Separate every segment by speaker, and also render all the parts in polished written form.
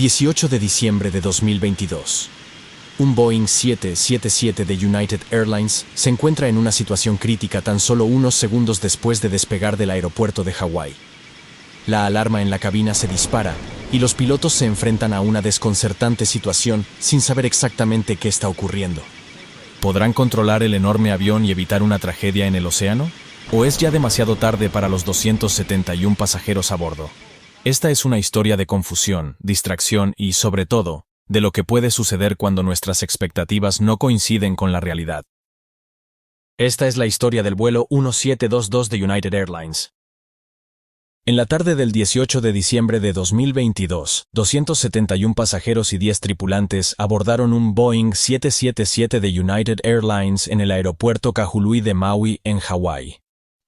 Speaker 1: 18 de diciembre de 2022. Un Boeing 777 de United Airlines se encuentra en una situación crítica tan solo unos segundos después de despegar del aeropuerto de Hawái. La alarma en la cabina se dispara y los pilotos se enfrentan a una desconcertante situación sin saber exactamente qué está ocurriendo. ¿Podrán controlar el enorme avión y evitar una tragedia en el océano? ¿O es ya demasiado tarde para los 271 pasajeros a bordo? Esta es una historia de confusión, distracción y, sobre todo, de lo que puede suceder cuando nuestras expectativas no coinciden con la realidad. Esta es la historia del vuelo 1722 de United Airlines. En la tarde del 18 de diciembre de 2022, 271 pasajeros y 10 tripulantes abordaron un Boeing 777 de United Airlines en el aeropuerto Kahului de Maui, en Hawái.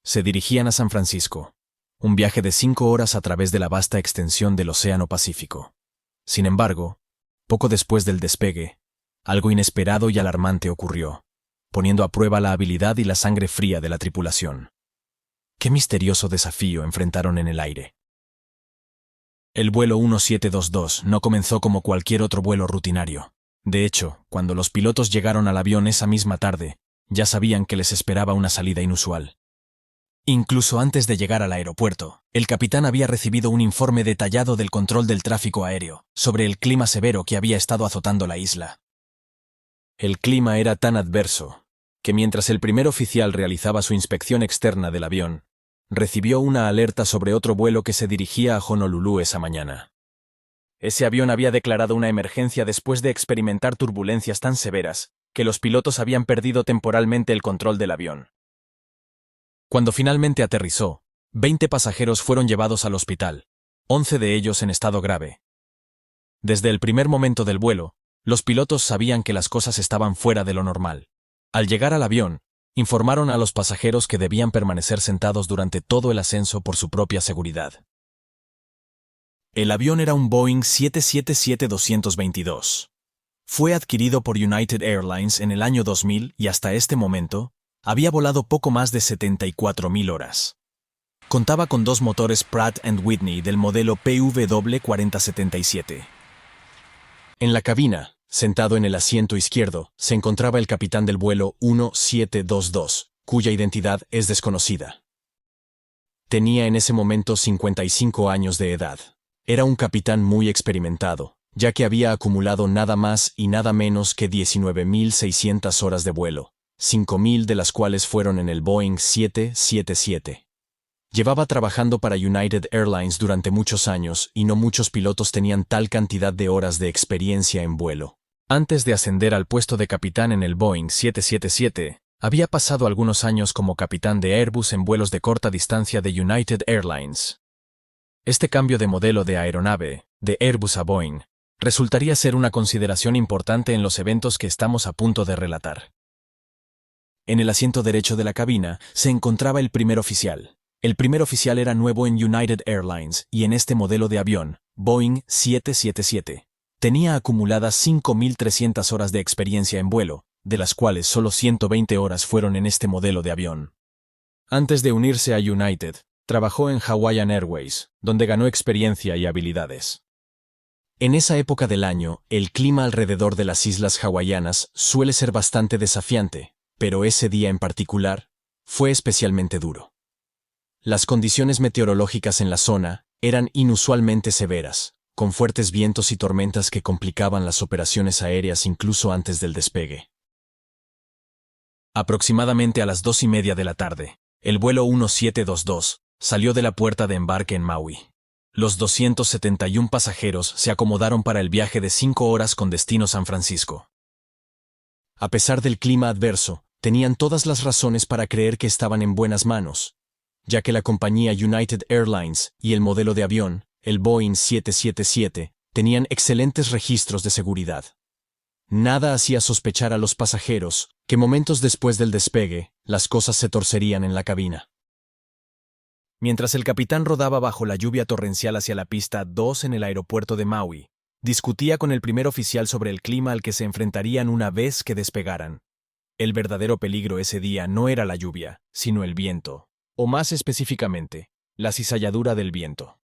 Speaker 1: Se dirigían a San Francisco, un viaje de 5 horas a través de la vasta extensión del Océano Pacífico. Sin embargo, poco después del despegue, algo inesperado y alarmante ocurrió, poniendo a prueba la habilidad y la sangre fría de la tripulación. ¿Qué misterioso desafío enfrentaron en el aire? El vuelo 1722 no comenzó como cualquier otro vuelo rutinario. De hecho, cuando los pilotos llegaron al avión esa misma tarde, ya sabían que les esperaba una salida inusual. Incluso antes de llegar al aeropuerto, el capitán había recibido un informe detallado del control del tráfico aéreo sobre el clima severo que había estado azotando la isla. El clima era tan adverso que mientras el primer oficial realizaba su inspección externa del avión, recibió una alerta sobre otro vuelo que se dirigía a Honolulu esa mañana. Ese avión había declarado una emergencia después de experimentar turbulencias tan severas que los pilotos habían perdido temporalmente el control del avión. Cuando finalmente aterrizó, 20 pasajeros fueron llevados al hospital, 11 de ellos en estado grave. Desde el primer momento del vuelo, los pilotos sabían que las cosas estaban fuera de lo normal. Al llegar al avión, informaron a los pasajeros que debían permanecer sentados durante todo el ascenso por su propia seguridad. El avión era un Boeing 777-222. Fue adquirido por United Airlines en el año 2000 y hasta este momento, había volado poco más de 74.000 horas. Contaba con 2 motores Pratt & Whitney del modelo PW4077. En la cabina, sentado en el asiento izquierdo, se encontraba el capitán del vuelo 1722, cuya identidad es desconocida. Tenía en ese momento 55 años de edad. Era un capitán muy experimentado, ya que había acumulado nada más y nada menos que 19.600 horas de vuelo, 5.000 de las cuales fueron en el Boeing 777. Llevaba trabajando para United Airlines durante muchos años y no muchos pilotos tenían tal cantidad de horas de experiencia en vuelo. Antes de ascender al puesto de capitán en el Boeing 777, había pasado algunos años como capitán de Airbus en vuelos de corta distancia de United Airlines. Este cambio de modelo de aeronave, de Airbus a Boeing, resultaría ser una consideración importante en los eventos que estamos a punto de relatar. En el asiento derecho de la cabina se encontraba el primer oficial. El primer oficial era nuevo en United Airlines y en este modelo de avión, Boeing 777, tenía acumuladas 5.300 horas de experiencia en vuelo, de las cuales solo 120 horas fueron en este modelo de avión. Antes de unirse a United, trabajó en Hawaiian Airways, donde ganó experiencia y habilidades. En esa época del año, el clima alrededor de las islas hawaianas suele ser bastante desafiante, pero ese día en particular fue especialmente duro. Las condiciones meteorológicas en la zona eran inusualmente severas, con fuertes vientos y tormentas que complicaban las operaciones aéreas incluso antes del despegue. Aproximadamente a las 2:30 de la tarde, el vuelo 1722 salió de la puerta de embarque en Maui. Los 271 pasajeros se acomodaron para el viaje de 5 horas con destino San Francisco. A pesar del clima adverso, tenían todas las razones para creer que estaban en buenas manos, ya que la compañía United Airlines y el modelo de avión, el Boeing 777, tenían excelentes registros de seguridad. Nada hacía sospechar a los pasajeros que momentos después del despegue, las cosas se torcerían en la cabina. Mientras el capitán rodaba bajo la lluvia torrencial hacia la pista 2 en el aeropuerto de Maui, discutía con el primer oficial sobre el clima al que se enfrentarían una vez que despegaran. El verdadero peligro ese día no era la lluvia, sino el viento. O más específicamente, la cizalladura del viento.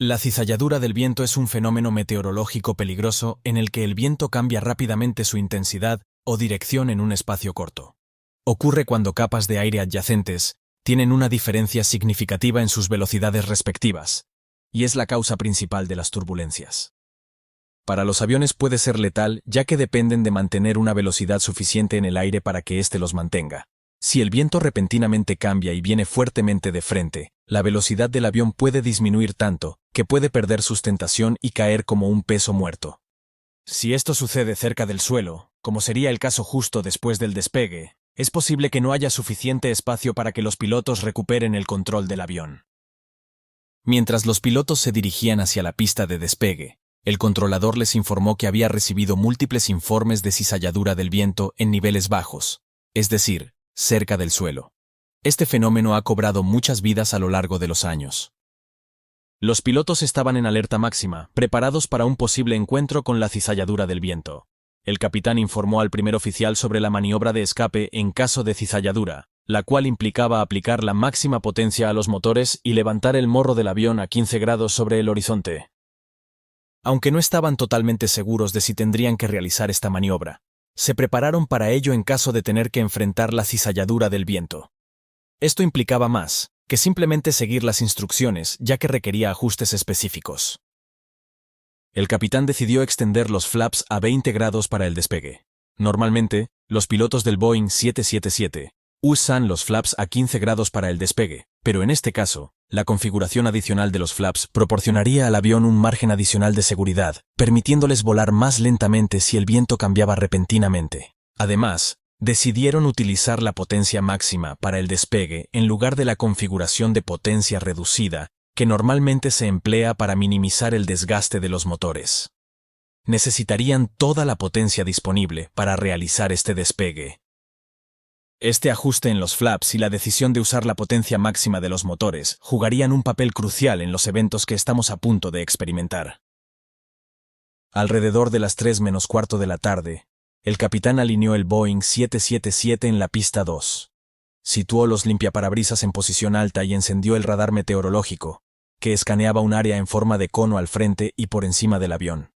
Speaker 1: La cizalladura del viento es un fenómeno meteorológico peligroso en el que el viento cambia rápidamente su intensidad o dirección en un espacio corto. Ocurre cuando capas de aire adyacentes tienen una diferencia significativa en sus velocidades respectivas, y es la causa principal de las turbulencias. Para los aviones puede ser letal ya que dependen de mantener una velocidad suficiente en el aire para que éste los mantenga. Si el viento repentinamente cambia y viene fuertemente de frente, la velocidad del avión puede disminuir tanto que puede perder sustentación y caer como un peso muerto. Si esto sucede cerca del suelo, como sería el caso justo después del despegue, es posible que no haya suficiente espacio para que los pilotos recuperen el control del avión. Mientras los pilotos se dirigían hacia la pista de despegue, el controlador les informó que había recibido múltiples informes de cizalladura del viento en niveles bajos, es decir, cerca del suelo. Este fenómeno ha cobrado muchas vidas a lo largo de los años. Los pilotos estaban en alerta máxima, preparados para un posible encuentro con la cizalladura del viento. El capitán informó al primer oficial sobre la maniobra de escape en caso de cizalladura, la cual implicaba aplicar la máxima potencia a los motores y levantar el morro del avión a 15 grados sobre el horizonte. Aunque no estaban totalmente seguros de si tendrían que realizar esta maniobra, se prepararon para ello en caso de tener que enfrentar la cizalladura del viento. Esto implicaba más que simplemente seguir las instrucciones, ya que requería ajustes específicos. El capitán decidió extender los flaps a 20 grados para el despegue. Normalmente, los pilotos del Boeing 777 usan los flaps a 15 grados para el despegue, pero en este caso, la configuración adicional de los flaps proporcionaría al avión un margen adicional de seguridad, permitiéndoles volar más lentamente si el viento cambiaba repentinamente. Además, decidieron utilizar la potencia máxima para el despegue en lugar de la configuración de potencia reducida que normalmente se emplea para minimizar el desgaste de los motores. Necesitarían toda la potencia disponible para realizar este despegue. Este ajuste en los flaps y la decisión de usar la potencia máxima de los motores jugarían un papel crucial en los eventos que estamos a punto de experimentar. Alrededor de las 3:15 de la tarde, el capitán alineó el Boeing 777 en la pista 2. Situó los limpiaparabrisas en posición alta y encendió el radar meteorológico, que escaneaba un área en forma de cono al frente y por encima del avión.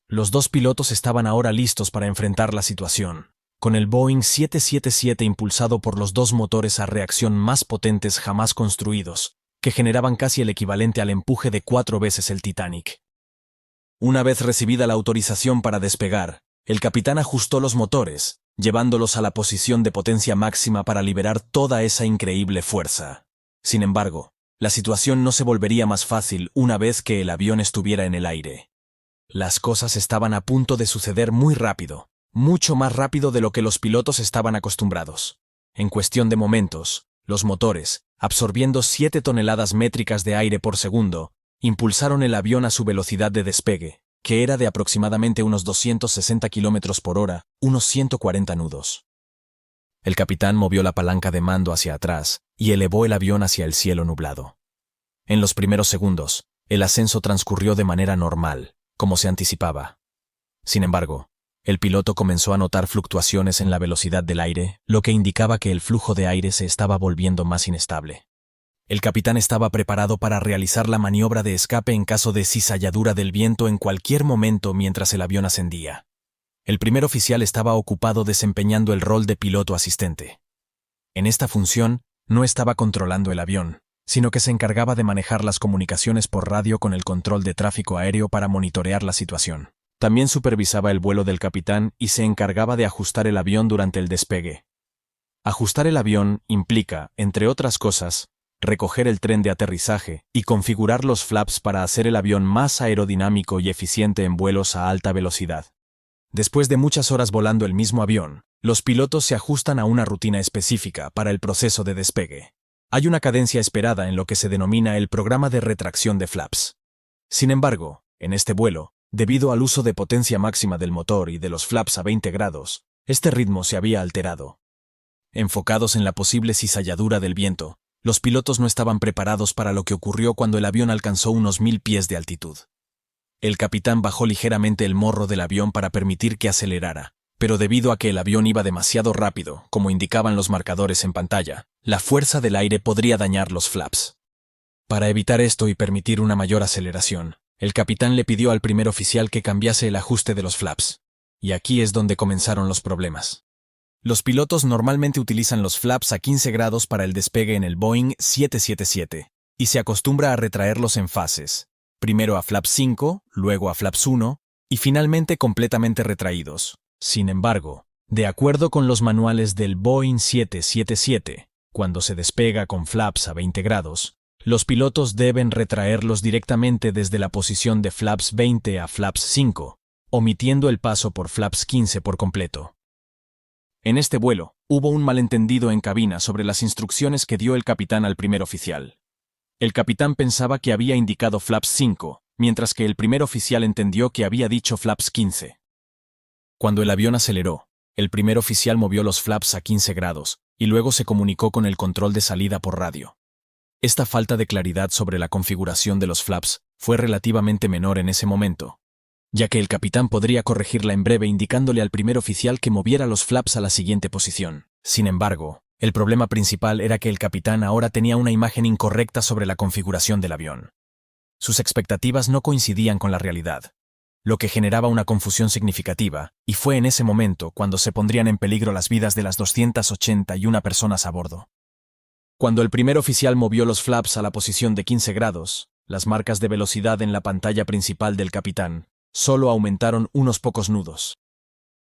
Speaker 1: Los dos pilotos estaban ahora listos para enfrentar la situación, con el Boeing 777 impulsado por los dos motores a reacción más potentes jamás construidos, que generaban casi el equivalente al empuje de 4 veces el Titanic. Una vez recibida la autorización para despegar, el capitán ajustó los motores, llevándolos a la posición de potencia máxima para liberar toda esa increíble fuerza. Sin embargo, la situación no se volvería más fácil una vez que el avión estuviera en el aire. Las cosas estaban a punto de suceder muy rápido, mucho más rápido de lo que los pilotos estaban acostumbrados. En cuestión de momentos, los motores, absorbiendo 7 toneladas métricas de aire por segundo, impulsaron el avión a su velocidad de despegue, que era de aproximadamente unos 260 km por hora, unos 140 nudos. El capitán movió la palanca de mando hacia atrás y elevó el avión hacia el cielo nublado. En los primeros segundos, el ascenso transcurrió de manera normal, como se anticipaba. Sin embargo, el piloto comenzó a notar fluctuaciones en la velocidad del aire, lo que indicaba que el flujo de aire se estaba volviendo más inestable. El capitán estaba preparado para realizar la maniobra de escape en caso de cizalladura del viento en cualquier momento mientras el avión ascendía. El primer oficial estaba ocupado desempeñando el rol de piloto asistente. En esta función, no estaba controlando el avión, sino que se encargaba de manejar las comunicaciones por radio con el control de tráfico aéreo para monitorear la situación. También supervisaba el vuelo del capitán y se encargaba de ajustar el avión durante el despegue. Ajustar el avión implica, entre otras cosas, recoger el tren de aterrizaje y configurar los flaps para hacer el avión más aerodinámico y eficiente en vuelos a alta velocidad. Después de muchas horas volando el mismo avión, los pilotos se ajustan a una rutina específica para el proceso de despegue. Hay una cadencia esperada en lo que se denomina el programa de retracción de flaps. Sin embargo, en este vuelo, debido al uso de potencia máxima del motor y de los flaps a 20 grados, este ritmo se había alterado. Enfocados en la posible cizalladura del viento, los pilotos no estaban preparados para lo que ocurrió cuando el avión alcanzó unos 1000 pies de altitud. El capitán bajó ligeramente el morro del avión para permitir que acelerara, pero debido a que el avión iba demasiado rápido, como indicaban los marcadores en pantalla, la fuerza del aire podría dañar los flaps. Para evitar esto y permitir una mayor aceleración, el capitán le pidió al primer oficial que cambiase el ajuste de los flaps. Y aquí es donde comenzaron los problemas. Los pilotos normalmente utilizan los flaps a 15 grados para el despegue en el Boeing 777, y se acostumbra a retraerlos en fases, primero a flaps 5, luego a flaps 1, y finalmente completamente retraídos. Sin embargo, de acuerdo con los manuales del Boeing 777, cuando se despega con flaps a 20 grados, los pilotos deben retraerlos directamente desde la posición de flaps 20 a flaps 5, omitiendo el paso por flaps 15 por completo. En este vuelo, hubo un malentendido en cabina sobre las instrucciones que dio el capitán al primer oficial. El capitán pensaba que había indicado flaps 5, mientras que el primer oficial entendió que había dicho flaps 15. Cuando el avión aceleró, el primer oficial movió los flaps a 15 grados y luego se comunicó con el control de salida por radio. Esta falta de claridad sobre la configuración de los flaps fue relativamente menor en ese momento, ya que el capitán podría corregirla en breve indicándole al primer oficial que moviera los flaps a la siguiente posición. Sin embargo, el problema principal era que el capitán ahora tenía una imagen incorrecta sobre la configuración del avión. Sus expectativas no coincidían con la realidad, lo que generaba una confusión significativa, y fue en ese momento cuando se pondrían en peligro las vidas de las 281 personas a bordo. Cuando el primer oficial movió los flaps a la posición de 15 grados, las marcas de velocidad en la pantalla principal del capitán solo aumentaron unos pocos nudos.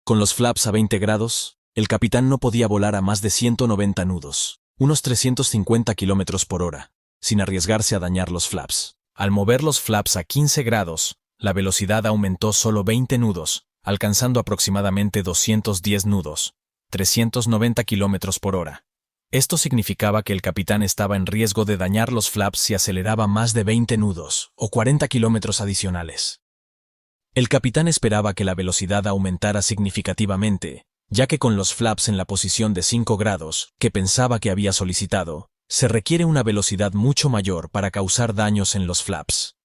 Speaker 1: Con los flaps a 20 grados, el capitán no podía volar a más de 190 nudos, unos 350 km por hora, sin arriesgarse a dañar los flaps. Al mover los flaps a 15 grados, la velocidad aumentó solo 20 nudos, alcanzando aproximadamente 210 nudos, 390 km por hora. Esto significaba que el capitán estaba en riesgo de dañar los flaps si aceleraba más de 20 nudos, o 40 kilómetros adicionales. El capitán esperaba que la velocidad aumentara significativamente, ya que con los flaps en la posición de 5 grados, que pensaba que había solicitado, se requiere una velocidad mucho mayor para causar daños en los flaps.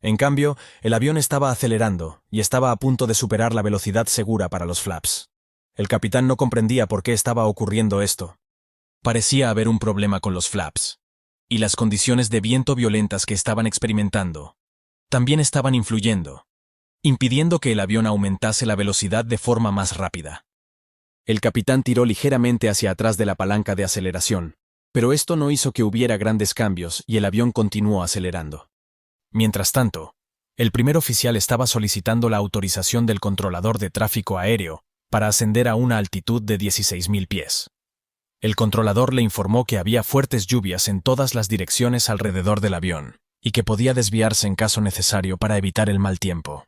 Speaker 1: En cambio, el avión estaba acelerando y estaba a punto de superar la velocidad segura para los flaps. El capitán no comprendía por qué estaba ocurriendo esto. Parecía haber un problema con los flaps, y las condiciones de viento violentas que estaban experimentando también estaban influyendo, impidiendo que el avión aumentase la velocidad de forma más rápida. El capitán tiró ligeramente hacia atrás de la palanca de aceleración, pero esto no hizo que hubiera grandes cambios y el avión continuó acelerando. Mientras tanto, el primer oficial estaba solicitando la autorización del controlador de tráfico aéreo para ascender a una altitud de 16.000 pies. El controlador le informó que había fuertes lluvias en todas las direcciones alrededor del avión y que podía desviarse en caso necesario para evitar el mal tiempo.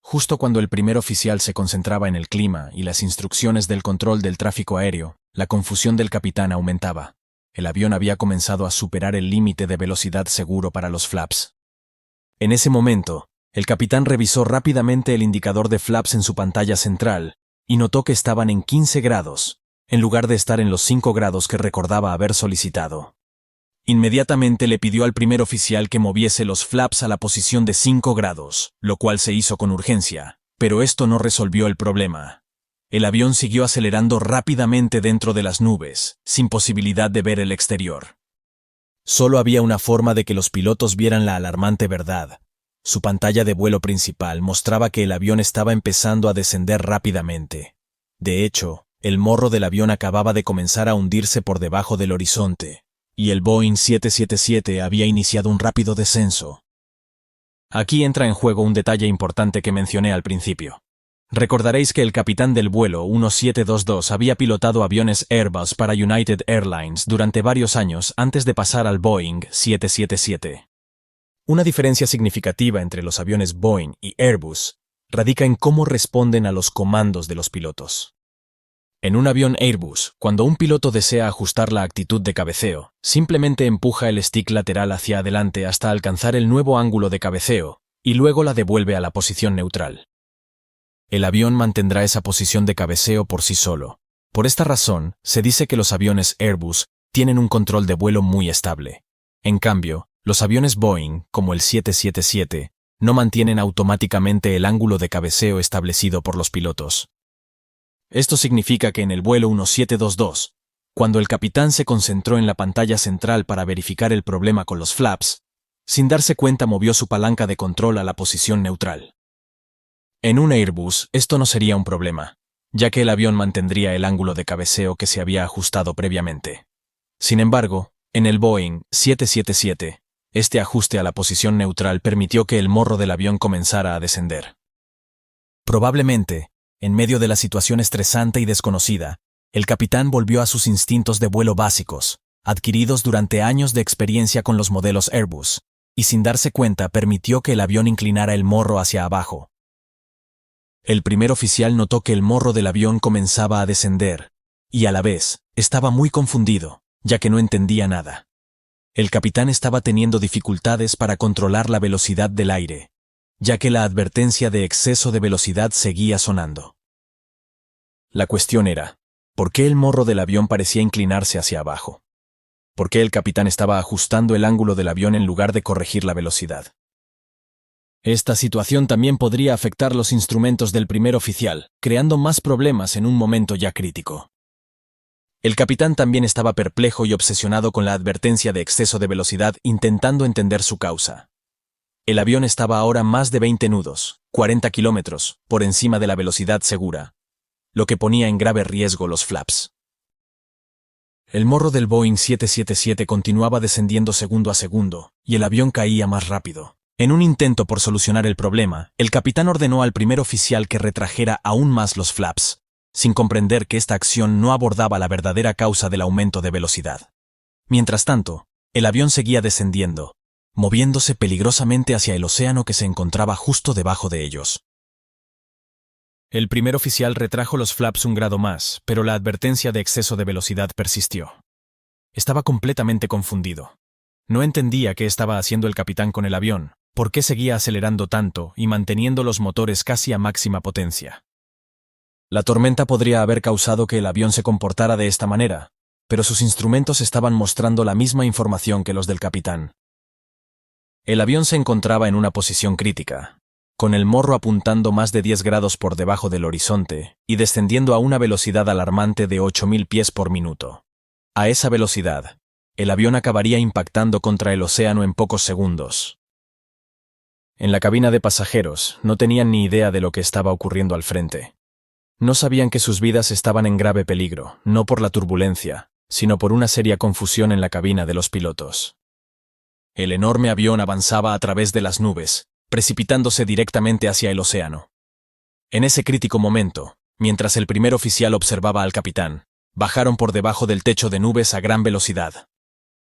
Speaker 1: Justo cuando el primer oficial se concentraba en el clima y las instrucciones del control del tráfico aéreo, la confusión del capitán aumentaba. El avión había comenzado a superar el límite de velocidad seguro para los flaps. En ese momento, el capitán revisó rápidamente el indicador de flaps en su pantalla central y notó que estaban en 15 grados, en lugar de estar en los 5 grados que recordaba haber solicitado. Inmediatamente le pidió al primer oficial que moviese los flaps a la posición de 5 grados, lo cual se hizo con urgencia, pero esto no resolvió el problema. El avión siguió acelerando rápidamente dentro de las nubes, sin posibilidad de ver el exterior. Solo había una forma de que los pilotos vieran la alarmante verdad. Su pantalla de vuelo principal mostraba que el avión estaba empezando a descender rápidamente. De hecho, el morro del avión acababa de comenzar a hundirse por debajo del horizonte, y el Boeing 777 había iniciado un rápido descenso. Aquí entra en juego un detalle importante que mencioné al principio. Recordaréis que el capitán del vuelo 1722 había pilotado aviones Airbus para United Airlines durante varios años antes de pasar al Boeing 777. Una diferencia significativa entre los aviones Boeing y Airbus radica en cómo responden a los comandos de los pilotos. En un avión Airbus, cuando un piloto desea ajustar la actitud de cabeceo, simplemente empuja el stick lateral hacia adelante hasta alcanzar el nuevo ángulo de cabeceo y luego la devuelve a la posición neutral. El avión mantendrá esa posición de cabeceo por sí solo. Por esta razón, se dice que los aviones Airbus tienen un control de vuelo muy estable. En cambio, los aviones Boeing, como el 777, no mantienen automáticamente el ángulo de cabeceo establecido por los pilotos. Esto significa que en el vuelo 1722, Cuando el capitán se concentró en la pantalla central para verificar el problema con los flaps, sin darse cuenta movió su palanca de control a la posición neutral. En un Airbus, esto no sería un problema, ya que el avión mantendría el ángulo de cabeceo que se había ajustado previamente. Sin embargo, en el Boeing 777, este ajuste a la posición neutral permitió que el morro del avión comenzara a descender. Probablemente, en medio de la situación estresante y desconocida, el capitán volvió a sus instintos de vuelo básicos, adquiridos durante años de experiencia con los modelos Airbus, y sin darse cuenta permitió que el avión inclinara el morro hacia abajo. El primer oficial notó que el morro del avión comenzaba a descender, y a la vez, estaba muy confundido, ya que no entendía nada. El capitán estaba teniendo dificultades para controlar la velocidad del aire, ya que la advertencia de exceso de velocidad seguía sonando. La cuestión era, ¿por qué el morro del avión parecía inclinarse hacia abajo? ¿Por qué el capitán estaba ajustando el ángulo del avión en lugar de corregir la velocidad? Esta situación también podría afectar los instrumentos del primer oficial, creando más problemas en un momento ya crítico. El capitán también estaba perplejo y obsesionado con la advertencia de exceso de velocidad, intentando entender su causa. El avión estaba ahora más de 20 nudos, 40 kilómetros, por encima de la velocidad segura, lo que ponía en grave riesgo los flaps. El morro del Boeing 777 continuaba descendiendo segundo a segundo, y el avión caía más rápido. En un intento por solucionar el problema, el capitán ordenó al primer oficial que retrajera aún más los flaps, sin comprender que esta acción no abordaba la verdadera causa del aumento de velocidad. Mientras tanto, el avión seguía descendiendo, moviéndose peligrosamente hacia el océano que se encontraba justo debajo de ellos. El primer oficial retrajo los flaps un grado más, pero la advertencia de exceso de velocidad persistió. Estaba completamente confundido. No entendía qué estaba haciendo el capitán con el avión, por qué seguía acelerando tanto y manteniendo los motores casi a máxima potencia. La tormenta podría haber causado que el avión se comportara de esta manera, pero sus instrumentos estaban mostrando la misma información que los del capitán. El avión se encontraba en una posición crítica, con el morro apuntando más de 10 grados por debajo del horizonte y descendiendo a una velocidad alarmante de 8.000 pies por minuto. A esa velocidad, el avión acabaría impactando contra el océano en pocos segundos. En la cabina de pasajeros no tenían ni idea de lo que estaba ocurriendo al frente. No sabían que sus vidas estaban en grave peligro, no por la turbulencia, sino por una seria confusión en la cabina de los pilotos. El enorme avión avanzaba a través de las nubes, precipitándose directamente hacia el océano. En ese crítico momento, mientras el primer oficial observaba al capitán, bajaron por debajo del techo de nubes a gran velocidad.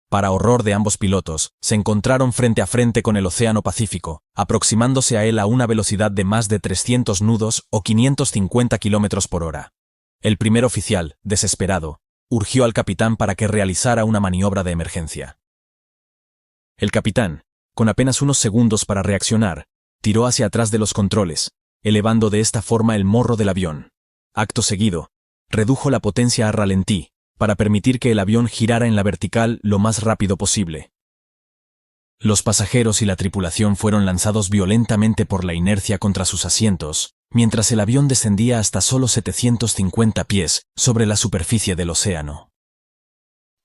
Speaker 1: Para horror de ambos pilotos, se encontraron frente a frente con el Océano Pacífico, aproximándose a él a una velocidad de más de 300 nudos o 550 kilómetros por hora. El primer oficial, desesperado, urgió al capitán para que realizara una maniobra de emergencia. El capitán, con apenas unos segundos para reaccionar, tiró hacia atrás de los controles, elevando de esta forma el morro del avión. Acto seguido, redujo la potencia a ralentí, para permitir que el avión girara en la vertical lo más rápido posible. Los pasajeros y la tripulación fueron lanzados violentamente por la inercia contra sus asientos, mientras el avión descendía hasta solo 750 pies sobre la superficie del océano.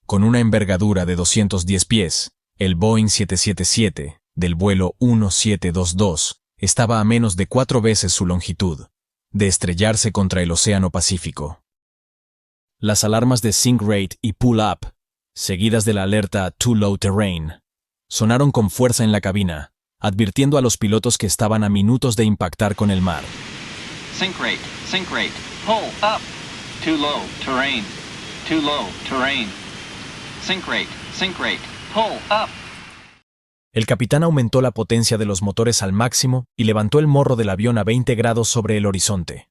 Speaker 1: Con una envergadura de 210 pies, el Boeing 777, del vuelo 1722, estaba a menos de 4 veces su longitud, de estrellarse contra el Océano Pacífico. Las alarmas de Sink Rate y Pull Up, seguidas de la alerta Too Low Terrain, sonaron con fuerza en la cabina, advirtiendo a los pilotos que estaban a minutos de impactar con el mar.
Speaker 2: Sink rate, pull up. Too low terrain, sink rate, pull up.
Speaker 1: El capitán aumentó la potencia de los motores al máximo y levantó el morro del avión a 20 grados sobre el horizonte.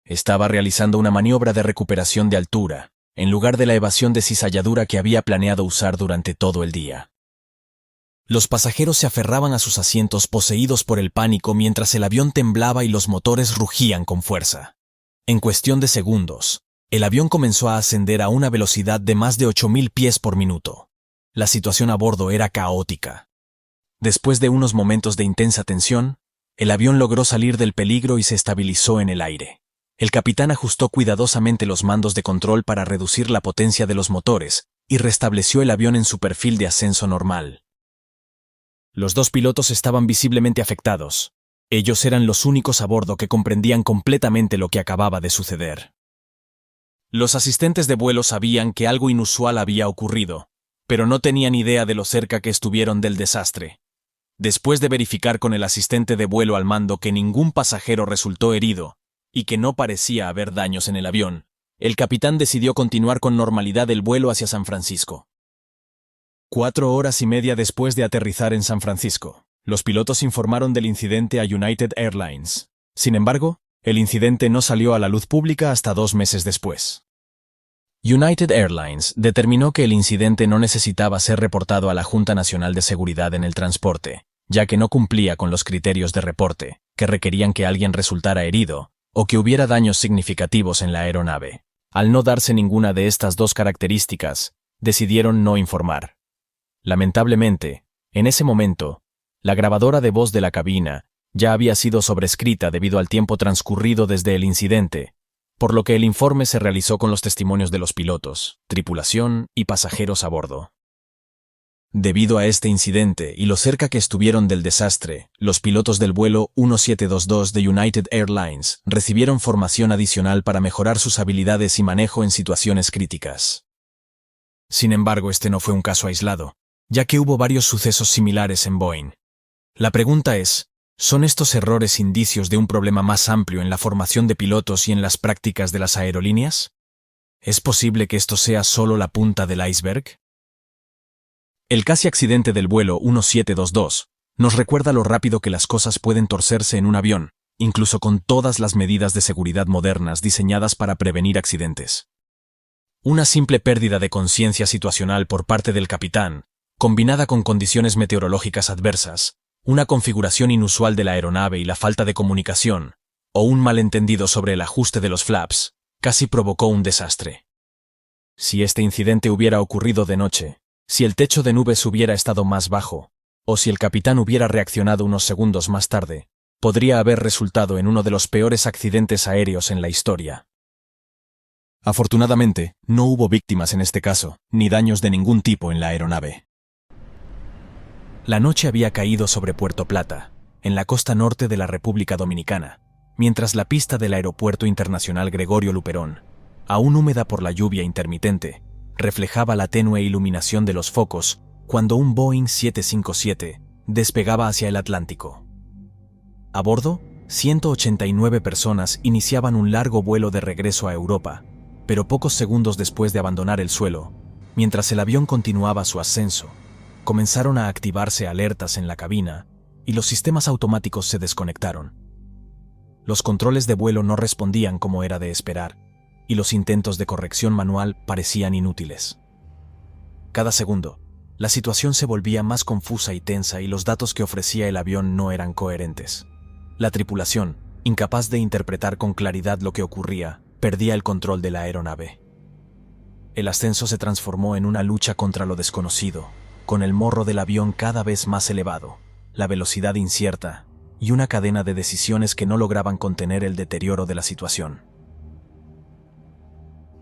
Speaker 1: Estaba realizando una maniobra de recuperación de altura, en lugar de la evasión de cizalladura que había planeado usar durante todo el día. Los pasajeros se aferraban a sus asientos poseídos por el pánico mientras el avión temblaba y los motores rugían con fuerza. En cuestión de segundos, el avión comenzó a ascender a una velocidad de más de 8.000 pies por minuto. La situación a bordo era caótica. Después de unos momentos de intensa tensión, el avión logró salir del peligro y se estabilizó en el aire. El capitán ajustó cuidadosamente los mandos de control para reducir la potencia de los motores y restableció el avión en su perfil de ascenso normal. Los dos pilotos estaban visiblemente afectados. Ellos eran los únicos a bordo que comprendían completamente lo que acababa de suceder. Los asistentes de vuelo sabían que algo inusual había ocurrido, pero no tenían idea de lo cerca que estuvieron del desastre. Después de verificar con el asistente de vuelo al mando que ningún pasajero resultó herido y que no parecía haber daños en el avión, el capitán decidió continuar con normalidad el vuelo hacia San Francisco. 4 horas y media después de aterrizar en San Francisco, los pilotos informaron del incidente a United Airlines. Sin embargo, el incidente no salió a la luz pública hasta 2 meses después. United Airlines determinó que el incidente no necesitaba ser reportado a la Junta Nacional de Seguridad en el Transporte, ya que no cumplía con los criterios de reporte, que requerían que alguien resultara herido o que hubiera daños significativos en la aeronave. Al no darse ninguna de estas dos características, decidieron no informar. Lamentablemente, en ese momento, la grabadora de voz de la cabina ya había sido sobrescrita debido al tiempo transcurrido desde el incidente, por lo que el informe se realizó con los testimonios de los pilotos, tripulación y pasajeros a bordo. Debido a este incidente y lo cerca que estuvieron del desastre, los pilotos del vuelo 1722 de United Airlines recibieron formación adicional para mejorar sus habilidades y manejo en situaciones críticas. Sin embargo, este no fue un caso aislado, ya que hubo varios sucesos similares en Boeing. La pregunta es, ¿son estos errores indicios de un problema más amplio en la formación de pilotos y en las prácticas de las aerolíneas? ¿Es posible que esto sea solo la punta del iceberg? El casi accidente del vuelo 1722 nos recuerda lo rápido que las cosas pueden torcerse en un avión, incluso con todas las medidas de seguridad modernas diseñadas para prevenir accidentes. Una simple pérdida de conciencia situacional por parte del capitán, combinada con condiciones meteorológicas adversas, una configuración inusual de la aeronave y la falta de comunicación, o un malentendido sobre el ajuste de los flaps, casi provocó un desastre. Si este incidente hubiera ocurrido de noche, si el techo de nubes hubiera estado más bajo, o si el capitán hubiera reaccionado unos segundos más tarde, podría haber resultado en uno de los peores accidentes aéreos en la historia. Afortunadamente, no hubo víctimas en este caso, ni daños de ningún tipo en la aeronave. La noche había caído sobre Puerto Plata, en la costa norte de la República Dominicana, mientras la pista del Aeropuerto Internacional Gregorio Luperón, aún húmeda por la lluvia intermitente, reflejaba la tenue iluminación de los focos cuando un Boeing 757 despegaba hacia el Atlántico. A bordo, 189 personas iniciaban un largo vuelo de regreso a Europa, pero pocos segundos después de abandonar el suelo, mientras el avión continuaba su ascenso, comenzaron a activarse alertas en la cabina y los sistemas automáticos se desconectaron. Los controles de vuelo no respondían como era de esperar, y los intentos de corrección manual parecían inútiles. Cada segundo, la situación se volvía más confusa y tensa y los datos que ofrecía el avión no eran coherentes. La tripulación, incapaz de interpretar con claridad lo que ocurría, perdía el control de la aeronave. El ascenso se transformó en una lucha contra lo desconocido, con el morro del avión cada vez más elevado, la velocidad incierta y una cadena de decisiones que no lograban contener el deterioro de la situación.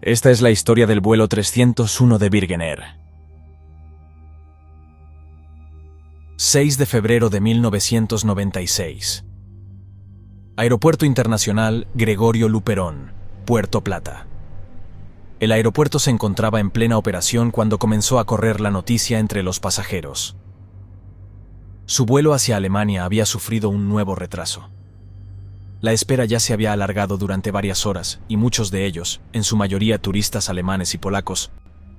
Speaker 1: Esta es la historia del vuelo 301 de Virgin Air. 6 de febrero de 1996. Aeropuerto Internacional Gregorio Luperón, Puerto Plata. El aeropuerto se encontraba en plena operación cuando comenzó a correr la noticia entre los pasajeros. Su vuelo hacia Alemania había sufrido un nuevo retraso. La espera ya se había alargado durante varias horas y muchos de ellos, en su mayoría turistas alemanes y polacos,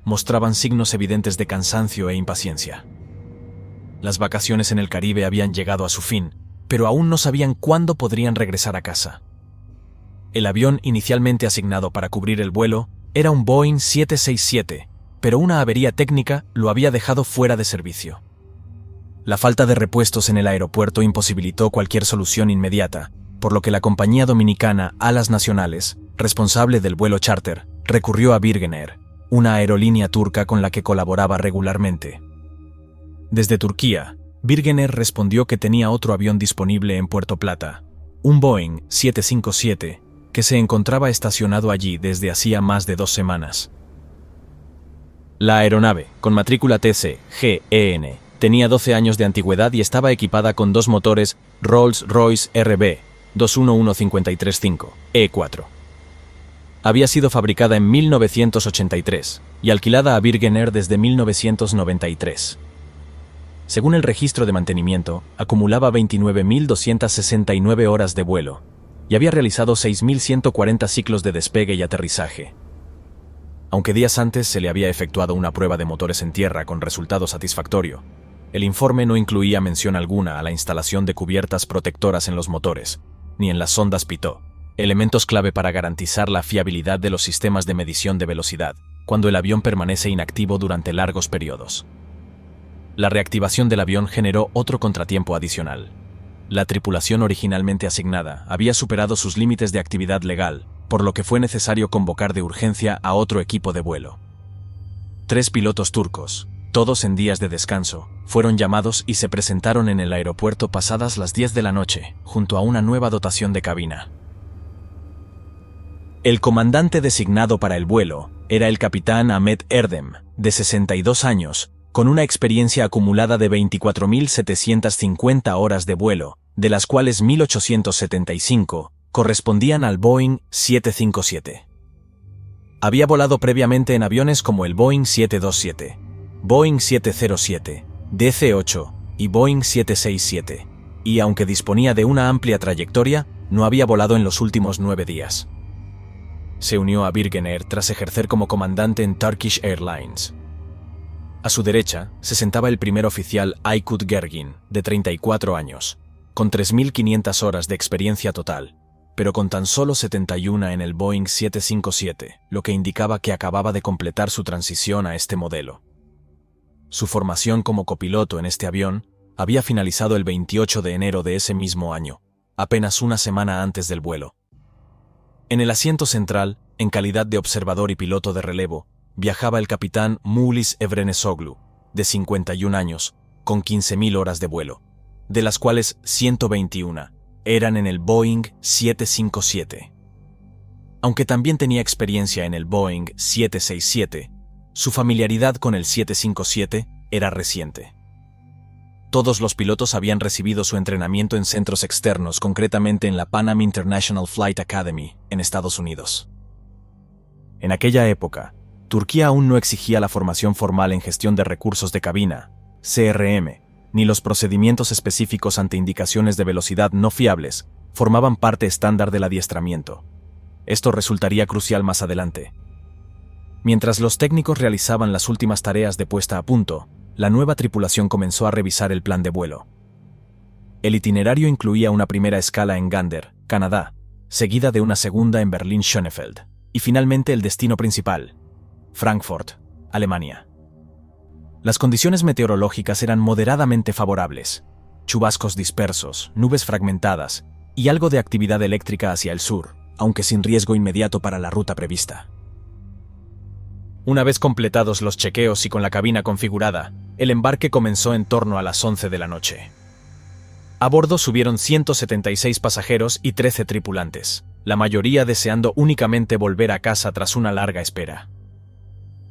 Speaker 1: mostraban signos evidentes de cansancio e impaciencia. Las vacaciones en el Caribe habían llegado a su fin, pero aún no sabían cuándo podrían regresar a casa. El avión inicialmente asignado para cubrir el vuelo era un Boeing 767, pero una avería técnica lo había dejado fuera de servicio. La falta de repuestos en el aeropuerto imposibilitó cualquier solución inmediata, por lo que la compañía dominicana Alas Nacionales, responsable del vuelo charter, recurrió a Virgin Air, una aerolínea turca con la que colaboraba regularmente. Desde Turquía, Virgin Air respondió que tenía otro avión disponible en Puerto Plata, un Boeing 757, que se encontraba estacionado allí desde hacía más de 2 semanas. La aeronave, con matrícula TC-GEN, tenía 12 años de antigüedad y estaba equipada con 2 motores Rolls-Royce RB 211535 E4. Había sido fabricada en 1983 y alquilada a Virgin Air desde 1993. Según el registro de mantenimiento, acumulaba 29.269 horas de vuelo y había realizado 6.140 ciclos de despegue y aterrizaje. Aunque días antes se le había efectuado una prueba de motores en tierra con resultado satisfactorio, el informe no incluía mención alguna a la instalación de cubiertas protectoras en los motores, ni en las sondas Pitot, elementos clave para garantizar la fiabilidad de los sistemas de medición de velocidad, cuando el avión permanece inactivo durante largos periodos. La reactivación del avión generó otro contratiempo adicional. La tripulación originalmente asignada había superado sus límites de actividad legal, por lo que fue necesario convocar de urgencia a otro equipo de vuelo. 3 pilotos turcos, todos en días de descanso, fueron llamados y se presentaron en el aeropuerto pasadas las 10 de la noche, junto a una nueva dotación de cabina. El comandante designado para el vuelo era el capitán Ahmet Erdem, de 62 años, con una experiencia acumulada de 24.750 horas de vuelo, de las cuales 1.875 correspondían al Boeing 757. Había volado previamente en aviones como el Boeing 727, Boeing 707, DC-8 y Boeing 767, y aunque disponía de una amplia trayectoria, no había volado en los últimos 9 días. Se unió a Virgin Air tras ejercer como comandante en Turkish Airlines. A su derecha se sentaba el primer oficial Aykut Gergin, de 34 años, con 3.500 horas de experiencia total, pero con tan solo 71 en el Boeing 757, lo que indicaba que acababa de completar su transición a este modelo. Su formación como copiloto en este avión había finalizado el 28 de enero de ese mismo año, apenas una semana antes del vuelo. En el asiento central, en calidad de observador y piloto de relevo, viajaba el capitán Mulis Evrenesoglu, de 51 años, con 15.000 horas de vuelo, de las cuales 121 eran en el Boeing 757. Aunque también tenía experiencia en el Boeing 767, su familiaridad con el 757 era reciente. Todos los pilotos habían recibido su entrenamiento en centros externos, concretamente en la Pan Am International Flight Academy, en Estados Unidos. En aquella época, Turquía aún no exigía la formación formal en gestión de recursos de cabina, CRM, ni los procedimientos específicos ante indicaciones de velocidad no fiables formaban parte estándar del adiestramiento. Esto resultaría crucial más adelante. Mientras los técnicos realizaban las últimas tareas de puesta a punto, la nueva tripulación comenzó a revisar el plan de vuelo. El itinerario incluía una primera escala en Gander, Canadá, seguida de una segunda en Berlín-Schönefeld, y finalmente el destino principal, Frankfurt, Alemania. Las condiciones meteorológicas eran moderadamente favorables: chubascos dispersos, nubes fragmentadas y algo de actividad eléctrica hacia el sur, aunque sin riesgo inmediato para la ruta prevista. Una vez completados los chequeos y con la cabina configurada, el embarque comenzó en torno a las 11 de la noche. A bordo subieron 176 pasajeros y 13 tripulantes, la mayoría deseando únicamente volver a casa tras una larga espera.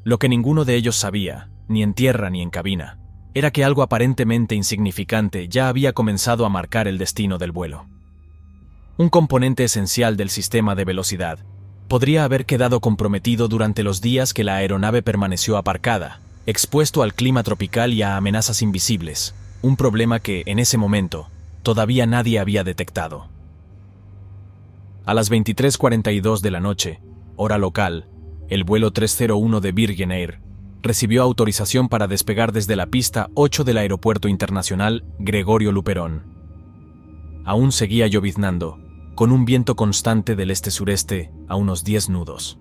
Speaker 1: Lo que ninguno de ellos sabía, ni en tierra ni en cabina, era que algo aparentemente insignificante ya había comenzado a marcar el destino del vuelo. Un componente esencial del sistema de velocidad podría haber quedado comprometido durante los días que la aeronave permaneció aparcada, expuesto al clima tropical y a amenazas invisibles, un problema que, en ese momento, todavía nadie había detectado. A las 23:42 de la noche, hora local, el vuelo 301 de Virgin Air recibió autorización para despegar desde la pista 8 del Aeropuerto Internacional Gregorio Luperón. Aún seguía lloviznando, con un viento constante del este-sureste a unos 10 nudos.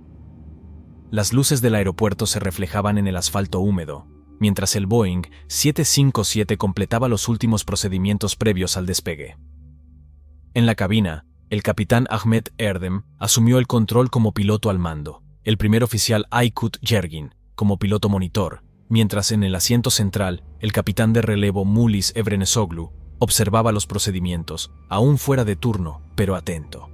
Speaker 1: Las luces del aeropuerto se reflejaban en el asfalto húmedo, mientras el Boeing 757 completaba los últimos procedimientos previos al despegue. En la cabina, el capitán Ahmet Erdem asumió el control como piloto al mando, el primer oficial Aykut Gergin como piloto monitor, mientras en el asiento central, el capitán de relevo Mulis Evrenesoglu observaba los procedimientos, aún fuera de turno, pero atento.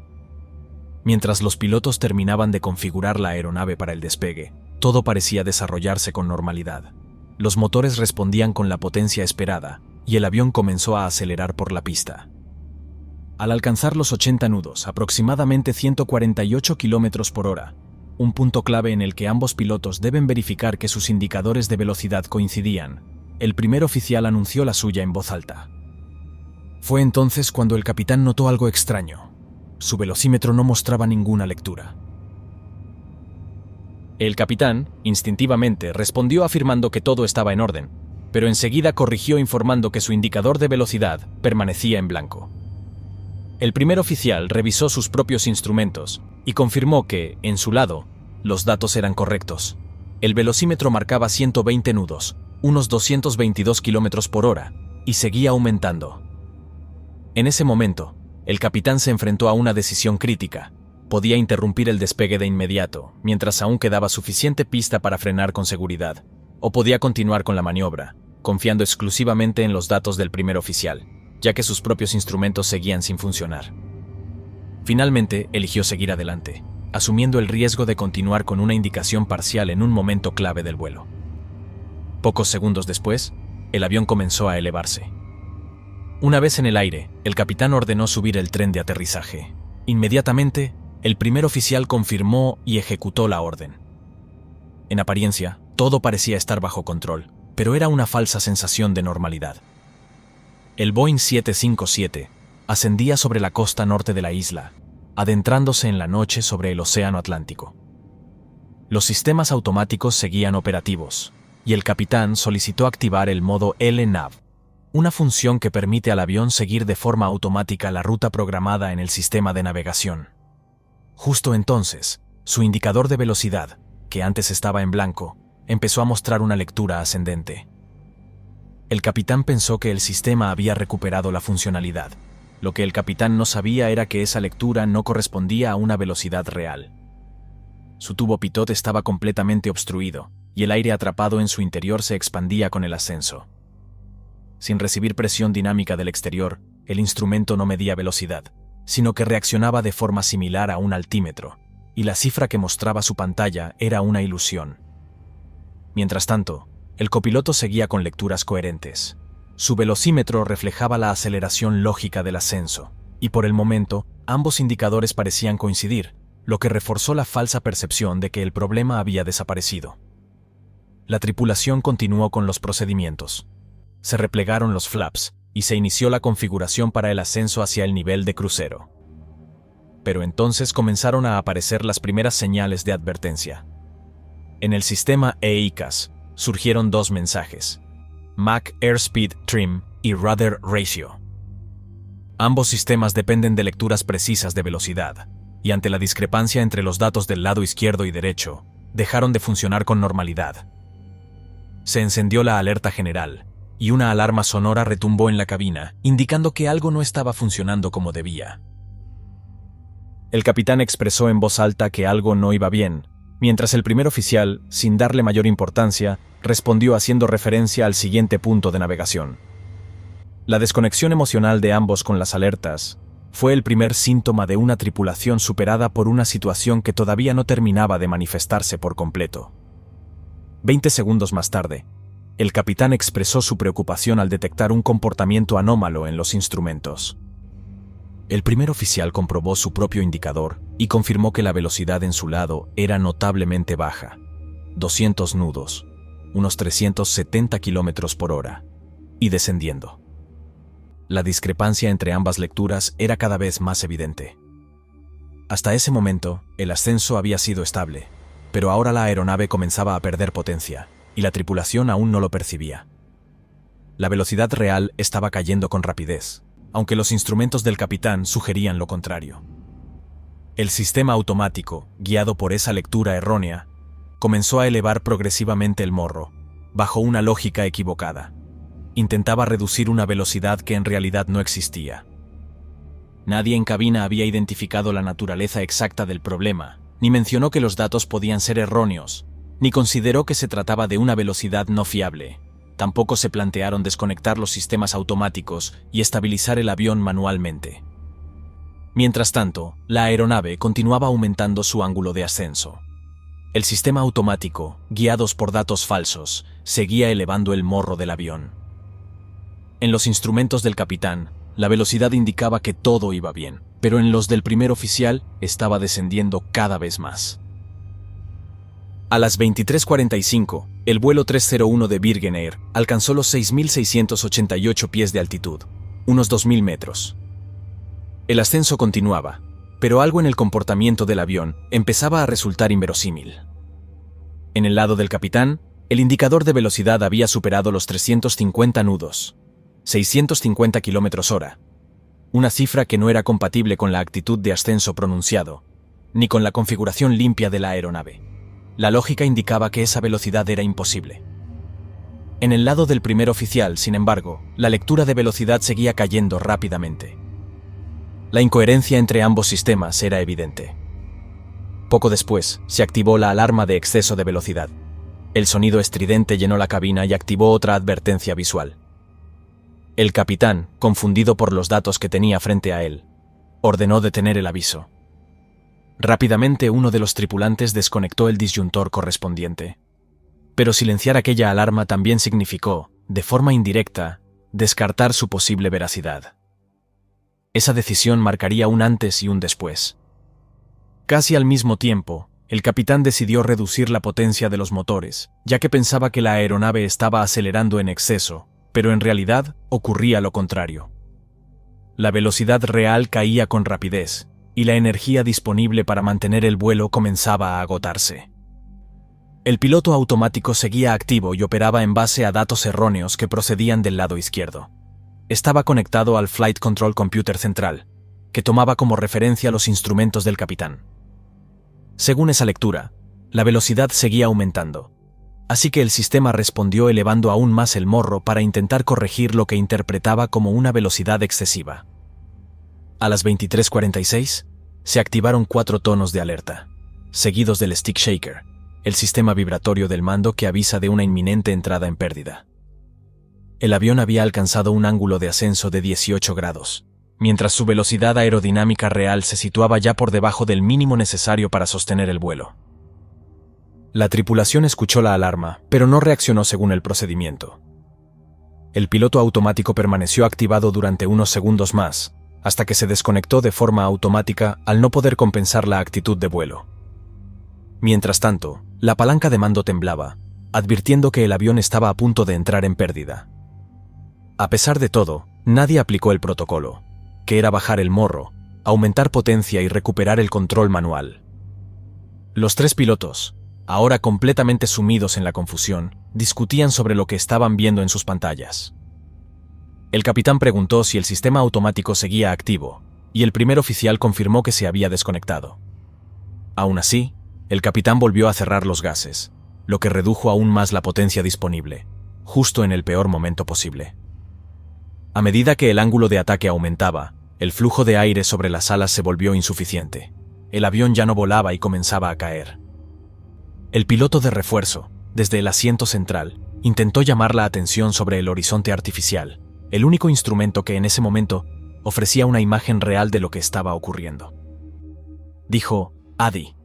Speaker 1: Mientras los pilotos terminaban de configurar la aeronave para el despegue, todo parecía desarrollarse con normalidad. Los motores respondían con la potencia esperada, y el avión comenzó a acelerar por la pista. Al alcanzar los 80 nudos, aproximadamente 148 km por hora, un punto clave en el que ambos pilotos deben verificar que sus indicadores de velocidad coincidían, el primer oficial anunció la suya en voz alta. Fue entonces cuando el capitán notó algo extraño. Su velocímetro no mostraba ninguna lectura. El capitán, instintivamente, respondió afirmando que todo estaba en orden, pero enseguida corrigió informando que su indicador de velocidad permanecía en blanco. El primer oficial revisó sus propios instrumentos y confirmó que, en su lado, los datos eran correctos. El velocímetro marcaba 120 nudos, unos 222 km por hora, y seguía aumentando. En ese momento, el capitán se enfrentó a una decisión crítica. Podía interrumpir el despegue de inmediato, mientras aún quedaba suficiente pista para frenar con seguridad, o podía continuar con la maniobra, confiando exclusivamente en los datos del primer oficial, ya que sus propios instrumentos seguían sin funcionar. Finalmente, eligió seguir adelante, asumiendo el riesgo de continuar con una indicación parcial en un momento clave del vuelo. Pocos segundos después, el avión comenzó a elevarse. Una vez en el aire, el capitán ordenó subir el tren de aterrizaje. Inmediatamente, el primer oficial confirmó y ejecutó la orden. En apariencia, todo parecía estar bajo control, pero era una falsa sensación de normalidad. El Boeing 757 ascendía sobre la costa norte de la isla, adentrándose en la noche sobre el Océano Atlántico. Los sistemas automáticos seguían operativos, y el capitán solicitó activar el modo LNAV, una función que permite al avión seguir de forma automática la ruta programada en el sistema de navegación. Justo entonces, su indicador de velocidad, que antes estaba en blanco, empezó a mostrar una lectura ascendente. El capitán pensó que el sistema había recuperado la funcionalidad. Lo que el capitán no sabía era que esa lectura no correspondía a una velocidad real. Su tubo pitot estaba completamente obstruido, y el aire atrapado en su interior se expandía con el ascenso. Sin recibir presión dinámica del exterior, el instrumento no medía velocidad, sino que reaccionaba de forma similar a un altímetro, y la cifra que mostraba su pantalla era una ilusión. Mientras tanto, el copiloto seguía con lecturas coherentes. Su velocímetro reflejaba la aceleración lógica del ascenso, y por el momento, ambos indicadores parecían coincidir, lo que reforzó la falsa percepción de que el problema había desaparecido. La tripulación continuó con los procedimientos. Se replegaron los flaps, y se inició la configuración para el ascenso hacia el nivel de crucero. Pero entonces comenzaron a aparecer las primeras señales de advertencia. En el sistema EICAS, surgieron dos mensajes: Mach Airspeed Trim y Rudder Ratio. Ambos sistemas dependen de lecturas precisas de velocidad, y ante la discrepancia entre los datos del lado izquierdo y derecho, dejaron de funcionar con normalidad. Se encendió la alerta general, y una alarma sonora retumbó en la cabina, indicando que algo no estaba funcionando como debía. El capitán expresó en voz alta que algo no iba bien, mientras el primer oficial, sin darle mayor importancia, respondió haciendo referencia al siguiente punto de navegación. La desconexión emocional de ambos con las alertas fue el primer síntoma de una tripulación superada por una situación que todavía no terminaba de manifestarse por completo. 20 segundos más tarde, el capitán expresó su preocupación al detectar un comportamiento anómalo en los instrumentos. El primer oficial comprobó su propio indicador y confirmó que la velocidad en su lado era notablemente baja, 200 nudos, unos 370 km por hora, y descendiendo. La discrepancia entre ambas lecturas era cada vez más evidente. Hasta ese momento, el ascenso había sido estable, pero ahora la aeronave comenzaba a perder potencia, y la tripulación aún no lo percibía. La velocidad real estaba cayendo con rapidez, aunque los instrumentos del capitán sugerían lo contrario. El sistema automático, guiado por esa lectura errónea, comenzó a elevar progresivamente el morro, bajo una lógica equivocada. Intentaba reducir una velocidad que en realidad no existía. Nadie en cabina había identificado la naturaleza exacta del problema, ni mencionó que los datos podían ser erróneos, ni consideró que se trataba de una velocidad no fiable. Tampoco se plantearon desconectar los sistemas automáticos y estabilizar el avión manualmente. Mientras tanto, la aeronave continuaba aumentando su ángulo de ascenso. El sistema automático, guiados por datos falsos, seguía elevando el morro del avión. En los instrumentos del capitán, la velocidad indicaba que todo iba bien, pero en los del primer oficial estaba descendiendo cada vez más. A las 23:45, el vuelo 301 de Virgin Air alcanzó los 6.688 pies de altitud, unos 2.000 metros. El ascenso continuaba, pero algo en el comportamiento del avión empezaba a resultar inverosímil. En el lado del capitán, el indicador de velocidad había superado los 350 nudos, 650 km/h, una cifra que no era compatible con la actitud de ascenso pronunciado, ni con la configuración limpia de la aeronave. La lógica indicaba que esa velocidad era imposible. En el lado del primer oficial, sin embargo, la lectura de velocidad seguía cayendo rápidamente. La incoherencia entre ambos sistemas era evidente. Poco después, se activó la alarma de exceso de velocidad. El sonido estridente llenó la cabina y activó otra advertencia visual. El capitán, confundido por los datos que tenía frente a él, ordenó detener el aviso. Rápidamente uno de los tripulantes desconectó el disyuntor correspondiente. Pero silenciar aquella alarma también significó, de forma indirecta, descartar su posible veracidad. Esa decisión marcaría un antes y un después. Casi al mismo tiempo, el capitán decidió reducir la potencia de los motores, ya que pensaba que la aeronave estaba acelerando en exceso, pero en realidad ocurría lo contrario. La velocidad real caía con rapidez, y la energía disponible para mantener el vuelo comenzaba a agotarse. El piloto automático seguía activo y operaba en base a datos erróneos que procedían del lado izquierdo. Estaba conectado al Flight Control Computer central, que tomaba como referencia los instrumentos del capitán. Según esa lectura, la velocidad seguía aumentando, así que el sistema respondió elevando aún más el morro para intentar corregir lo que interpretaba como una velocidad excesiva. A las 23:46, se activaron 4 tonos de alerta, seguidos del stick shaker, el sistema vibratorio del mando que avisa de una inminente entrada en pérdida. El avión había alcanzado un ángulo de ascenso de 18 grados, mientras su velocidad aerodinámica real se situaba ya por debajo del mínimo necesario para sostener el vuelo. La tripulación escuchó la alarma, pero no reaccionó según el procedimiento. El piloto automático permaneció activado durante unos segundos más, hasta que se desconectó de forma automática al no poder compensar la actitud de vuelo. Mientras tanto, la palanca de mando temblaba, advirtiendo que el avión estaba a punto de entrar en pérdida. A pesar de todo, nadie aplicó el protocolo, que era bajar el morro, aumentar potencia y recuperar el control manual. Los 3 pilotos, ahora completamente sumidos en la confusión, discutían sobre lo que estaban viendo en sus pantallas. El capitán preguntó si el sistema automático seguía activo, y el primer oficial confirmó que se había desconectado. Aún así, el capitán volvió a cerrar los gases, lo que redujo aún más la potencia disponible, justo en el peor momento posible. A medida que el ángulo de ataque aumentaba, el flujo de aire sobre las alas se volvió insuficiente. El avión ya no volaba y comenzaba a caer. El piloto de refuerzo, desde el asiento central, intentó llamar la atención sobre el horizonte artificial, el único instrumento que en ese momento ofrecía una imagen real de lo que estaba ocurriendo. Dijo ADI,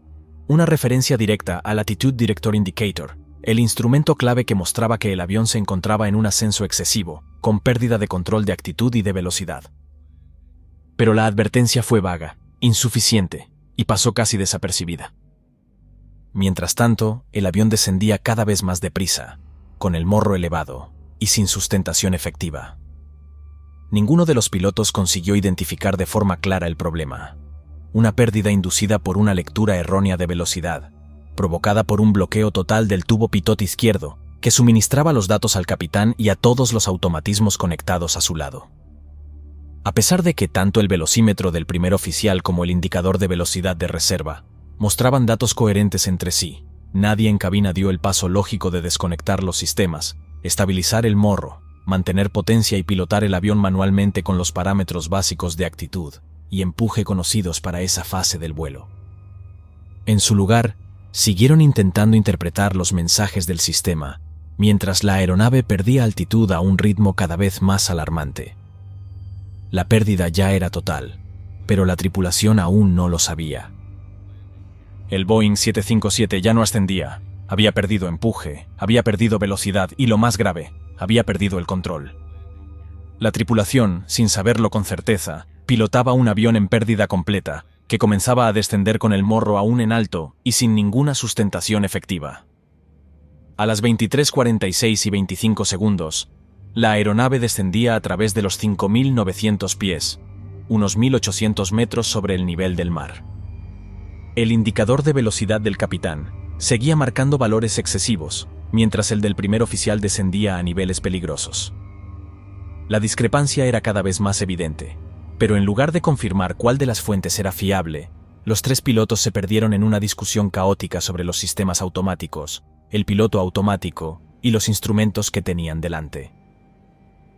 Speaker 1: una referencia directa al Attitude Director Indicator, el instrumento clave que mostraba que el avión se encontraba en un ascenso excesivo, con pérdida de control de actitud y de velocidad. Pero la advertencia fue vaga, insuficiente, y pasó casi desapercibida. Mientras tanto, el avión descendía cada vez más deprisa, con el morro elevado y sin sustentación efectiva. Ninguno de los pilotos consiguió identificar de forma clara el problema. Una pérdida inducida por una lectura errónea de velocidad, provocada por un bloqueo total del tubo pitot izquierdo, que suministraba los datos al capitán y a todos los automatismos conectados a su lado. A pesar de que tanto el velocímetro del primer oficial como el indicador de velocidad de reserva mostraban datos coherentes entre sí, nadie en cabina dio el paso lógico de desconectar los sistemas, estabilizar el morro, mantener potencia y pilotar el avión manualmente con los parámetros básicos de actitud y empuje conocidos para esa fase del vuelo. En su lugar, siguieron intentando interpretar los mensajes del sistema, mientras la aeronave perdía altitud a un ritmo cada vez más alarmante. La pérdida ya era total, pero la tripulación aún no lo sabía. El Boeing 757 ya no ascendía, había perdido empuje, había perdido velocidad y, lo más grave, había perdido el control. La tripulación, sin saberlo con certeza, pilotaba un avión en pérdida completa, que comenzaba a descender con el morro aún en alto y sin ninguna sustentación efectiva. A las 23:46 y 25 segundos, la aeronave descendía a través de los 5.900 pies, unos 1.800 metros sobre el nivel del mar. El indicador de velocidad del capitán seguía marcando valores excesivos, mientras el del primer oficial descendía a niveles peligrosos. La discrepancia era cada vez más evidente, pero en lugar de confirmar cuál de las fuentes era fiable, los tres pilotos se perdieron en una discusión caótica sobre los sistemas automáticos, el piloto automático y los instrumentos que tenían delante.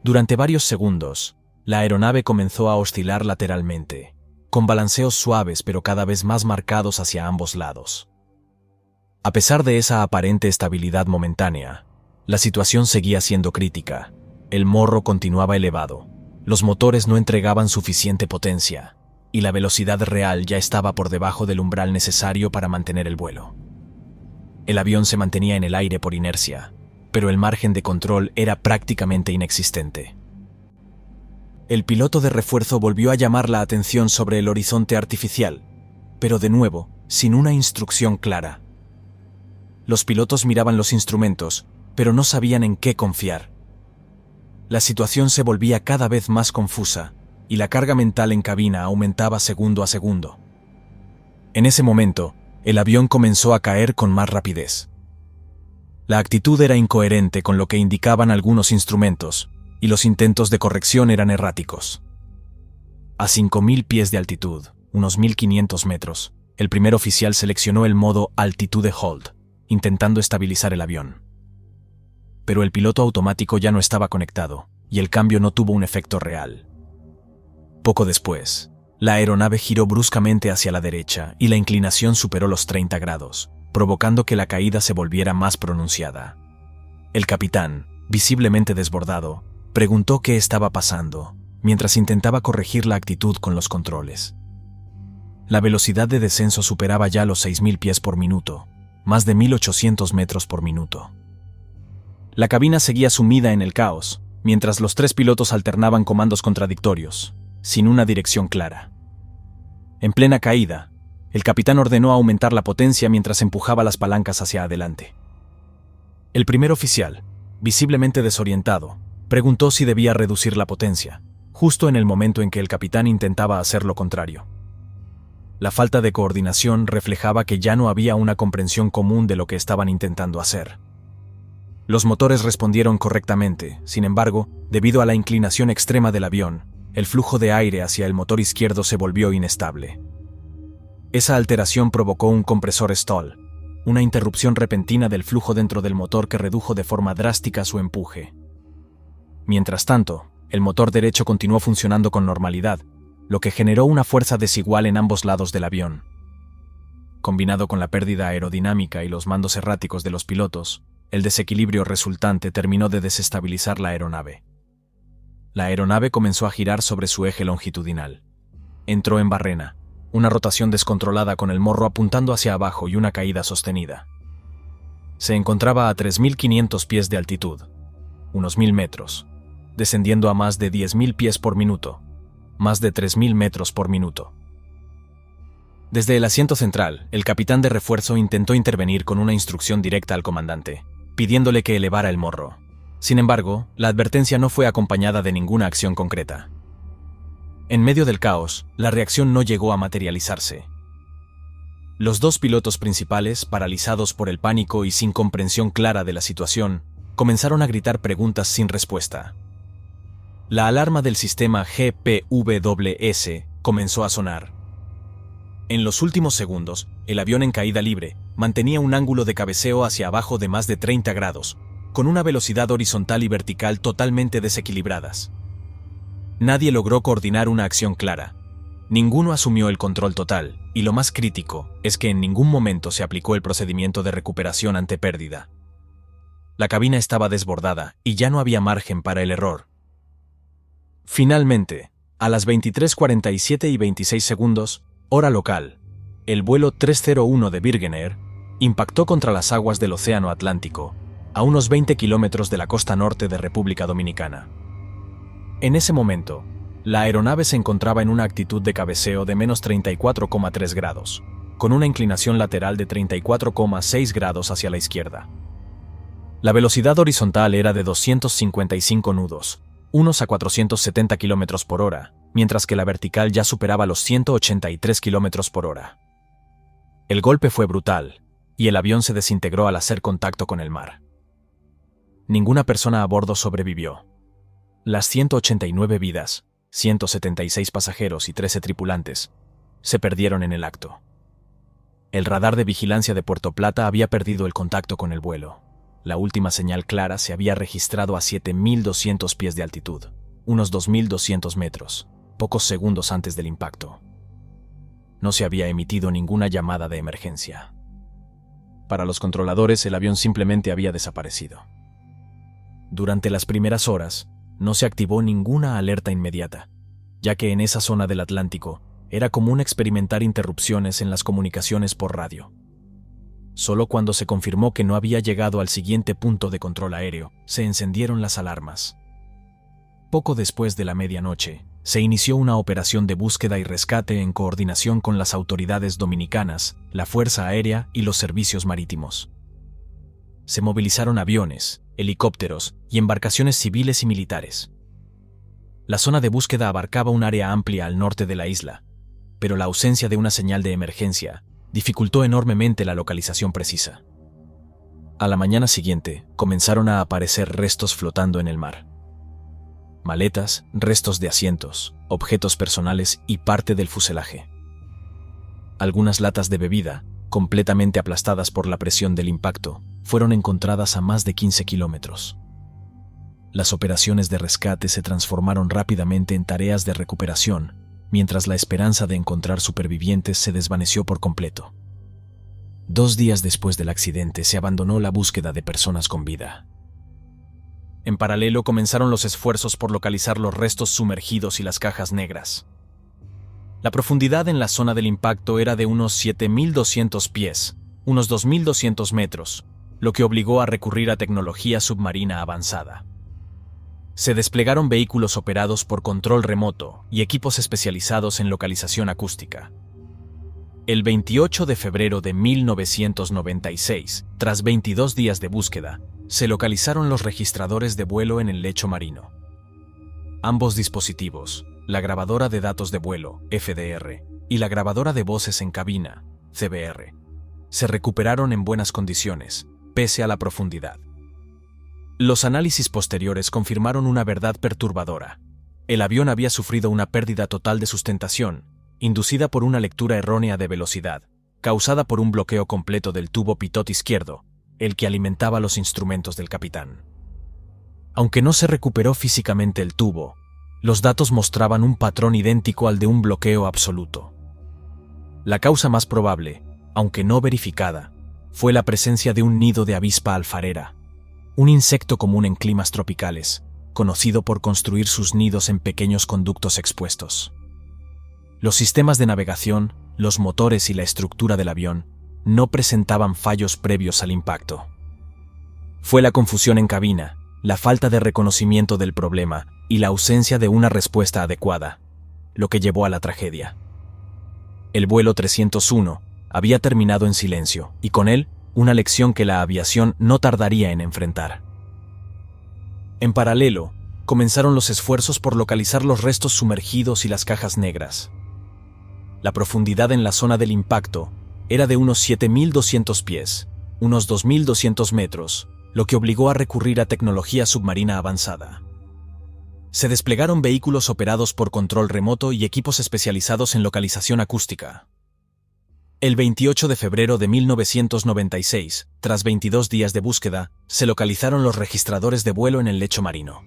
Speaker 1: Durante varios segundos, la aeronave comenzó a oscilar lateralmente, con balanceos suaves pero cada vez más marcados hacia ambos lados. A pesar de esa aparente estabilidad momentánea, la situación seguía siendo crítica. El morro continuaba elevado, los motores no entregaban suficiente potencia, y la velocidad real ya estaba por debajo del umbral necesario para mantener el vuelo. El avión se mantenía en el aire por inercia, pero el margen de control era prácticamente inexistente. El piloto de refuerzo volvió a llamar la atención sobre el horizonte artificial, pero de nuevo, sin una instrucción clara. Los pilotos miraban los instrumentos, pero no sabían en qué confiar. La situación se volvía cada vez más confusa, y la carga mental en cabina aumentaba segundo a segundo. En ese momento, el avión comenzó a caer con más rapidez. La actitud era incoherente con lo que indicaban algunos instrumentos, y los intentos de corrección eran erráticos. A 5.000 pies de altitud, unos 1.500 metros, el primer oficial seleccionó el modo Altitude Hold, intentando estabilizar el avión. Pero el piloto automático ya no estaba conectado, y el cambio no tuvo un efecto real. Poco después, la aeronave giró bruscamente hacia la derecha y la inclinación superó los 30 grados, provocando que la caída se volviera más pronunciada. El capitán, visiblemente desbordado, preguntó qué estaba pasando, mientras intentaba corregir la actitud con los controles. La velocidad de descenso superaba ya los 6.000 pies por minuto, más de 1.800 metros por minuto. La cabina seguía sumida en el caos, mientras los tres pilotos alternaban comandos contradictorios, sin una dirección clara. En plena caída, el capitán ordenó aumentar la potencia mientras empujaba las palancas hacia adelante. El primer oficial, visiblemente desorientado, preguntó si debía reducir la potencia, justo en el momento en que el capitán intentaba hacer lo contrario. La falta de coordinación reflejaba que ya no había una comprensión común de lo que estaban intentando hacer. Los motores respondieron correctamente, sin embargo, debido a la inclinación extrema del avión, el flujo de aire hacia el motor izquierdo se volvió inestable. Esa alteración provocó un compresor stall, una interrupción repentina del flujo dentro del motor que redujo de forma drástica su empuje. Mientras tanto, el motor derecho continuó funcionando con normalidad, lo que generó una fuerza desigual en ambos lados del avión. Combinado con la pérdida aerodinámica y los mandos erráticos de los pilotos, el desequilibrio resultante terminó de desestabilizar la aeronave. La aeronave comenzó a girar sobre su eje longitudinal. Entró en barrena, una rotación descontrolada con el morro apuntando hacia abajo y una caída sostenida. Se encontraba a 3.500 pies de altitud, unos 1.000 metros, descendiendo a más de 10.000 pies por minuto, más de 3.000 metros por minuto. Desde el asiento central, el capitán de refuerzo intentó intervenir con una instrucción directa al comandante, pidiéndole que elevara el morro. Sin embargo, la advertencia no fue acompañada de ninguna acción concreta. En medio del caos, la reacción no llegó a materializarse. Los dos pilotos principales, paralizados por el pánico y sin comprensión clara de la situación, comenzaron a gritar preguntas sin respuesta. La alarma del sistema GPWS comenzó a sonar. En los últimos segundos, el avión en caída libre mantenía un ángulo de cabeceo hacia abajo de más de 30 grados, con una velocidad horizontal y vertical totalmente desequilibradas. Nadie logró coordinar una acción clara. Ninguno asumió el control total, y lo más crítico es que en ningún momento se aplicó el procedimiento de recuperación ante pérdida. La cabina estaba desbordada y ya no había margen para el error. Finalmente, A las 23:47 y 26 segundos, hora local, el vuelo 301 de Virgin Air impactó contra las aguas del Océano Atlántico, a unos 20 kilómetros de la costa norte de República Dominicana. En ese momento, la aeronave se encontraba en una actitud de cabeceo de menos 34,3 grados, con una inclinación lateral de 34,6 grados hacia la izquierda. La velocidad horizontal era de 255 nudos, unos a 470 km por hora, mientras que la vertical ya superaba los 183 km por hora. El golpe fue brutal, y el avión se desintegró al hacer contacto con el mar. Ninguna persona a bordo sobrevivió. Las 189 vidas, 176 pasajeros y 13 tripulantes, se perdieron en el acto. El radar de vigilancia de Puerto Plata había perdido el contacto con el vuelo. La última señal clara se había registrado a 7.200 pies de altitud, unos 2.200 metros, pocos segundos antes del impacto. No se había emitido ninguna llamada de emergencia. Para los controladores, el avión simplemente había desaparecido. Durante las primeras horas, no se activó ninguna alerta inmediata, ya que en esa zona del Atlántico era común experimentar interrupciones en las comunicaciones por radio. Solo cuando se confirmó que no había llegado al siguiente punto de control aéreo, se encendieron las alarmas. Poco después de la medianoche, se inició una operación de búsqueda y rescate en coordinación con las autoridades dominicanas, la Fuerza Aérea y los servicios marítimos. Se movilizaron aviones, helicópteros y embarcaciones civiles y militares. La zona de búsqueda abarcaba un área amplia al norte de la isla, pero la ausencia de una señal de emergencia dificultó enormemente la localización precisa. A la mañana siguiente, comenzaron a aparecer restos flotando en el mar. Maletas, restos de asientos, objetos personales y parte del fuselaje. Algunas latas de bebida, completamente aplastadas por la presión del impacto, fueron encontradas a más de 15 kilómetros. Las operaciones de rescate se transformaron rápidamente en tareas de recuperación, mientras la esperanza de encontrar supervivientes se desvaneció por completo. 2 días después del accidente se abandonó la búsqueda de personas con vida. En paralelo comenzaron los esfuerzos por localizar los restos sumergidos y las cajas negras. La profundidad en la zona del impacto era de unos 7.200 pies, unos 2.200 metros, lo que obligó a recurrir a tecnología submarina avanzada. Se desplegaron vehículos operados por control remoto y equipos especializados en localización acústica. El 28 de febrero de 1996, tras 22 días de búsqueda, se localizaron los registradores de vuelo en el lecho marino. Ambos dispositivos, la grabadora de datos de vuelo, FDR, y la grabadora de voces en cabina, CBR, se recuperaron en buenas condiciones, pese a la profundidad. Los análisis posteriores confirmaron una verdad perturbadora. El avión había sufrido una pérdida total de sustentación, inducida por una lectura errónea de velocidad, causada por un bloqueo completo del tubo pitot izquierdo, el que alimentaba los instrumentos del capitán. Aunque no se recuperó físicamente el tubo, los datos mostraban un patrón idéntico al de un bloqueo absoluto. La causa más probable, aunque no verificada, fue la presencia de un nido de avispa alfarera, un insecto común en climas tropicales, conocido por construir sus nidos en pequeños conductos expuestos. Los sistemas de navegación, los motores y la estructura del avión no presentaban fallos previos al impacto. Fue la confusión en cabina, la falta de reconocimiento del problema y la ausencia de una respuesta adecuada, lo que llevó a la tragedia. El vuelo 301 había terminado en silencio y con él una lección que la aviación no tardaría en enfrentar. En paralelo, comenzaron los esfuerzos por localizar los restos sumergidos y las cajas negras. La profundidad en la zona del impacto era de unos 7.200 pies, unos 2.200 metros, lo que obligó a recurrir a tecnología submarina avanzada. Se desplegaron vehículos operados por control remoto y equipos especializados en localización acústica. El 28 de febrero de 1996, tras 22 días de búsqueda, se localizaron los registradores de vuelo en el lecho marino.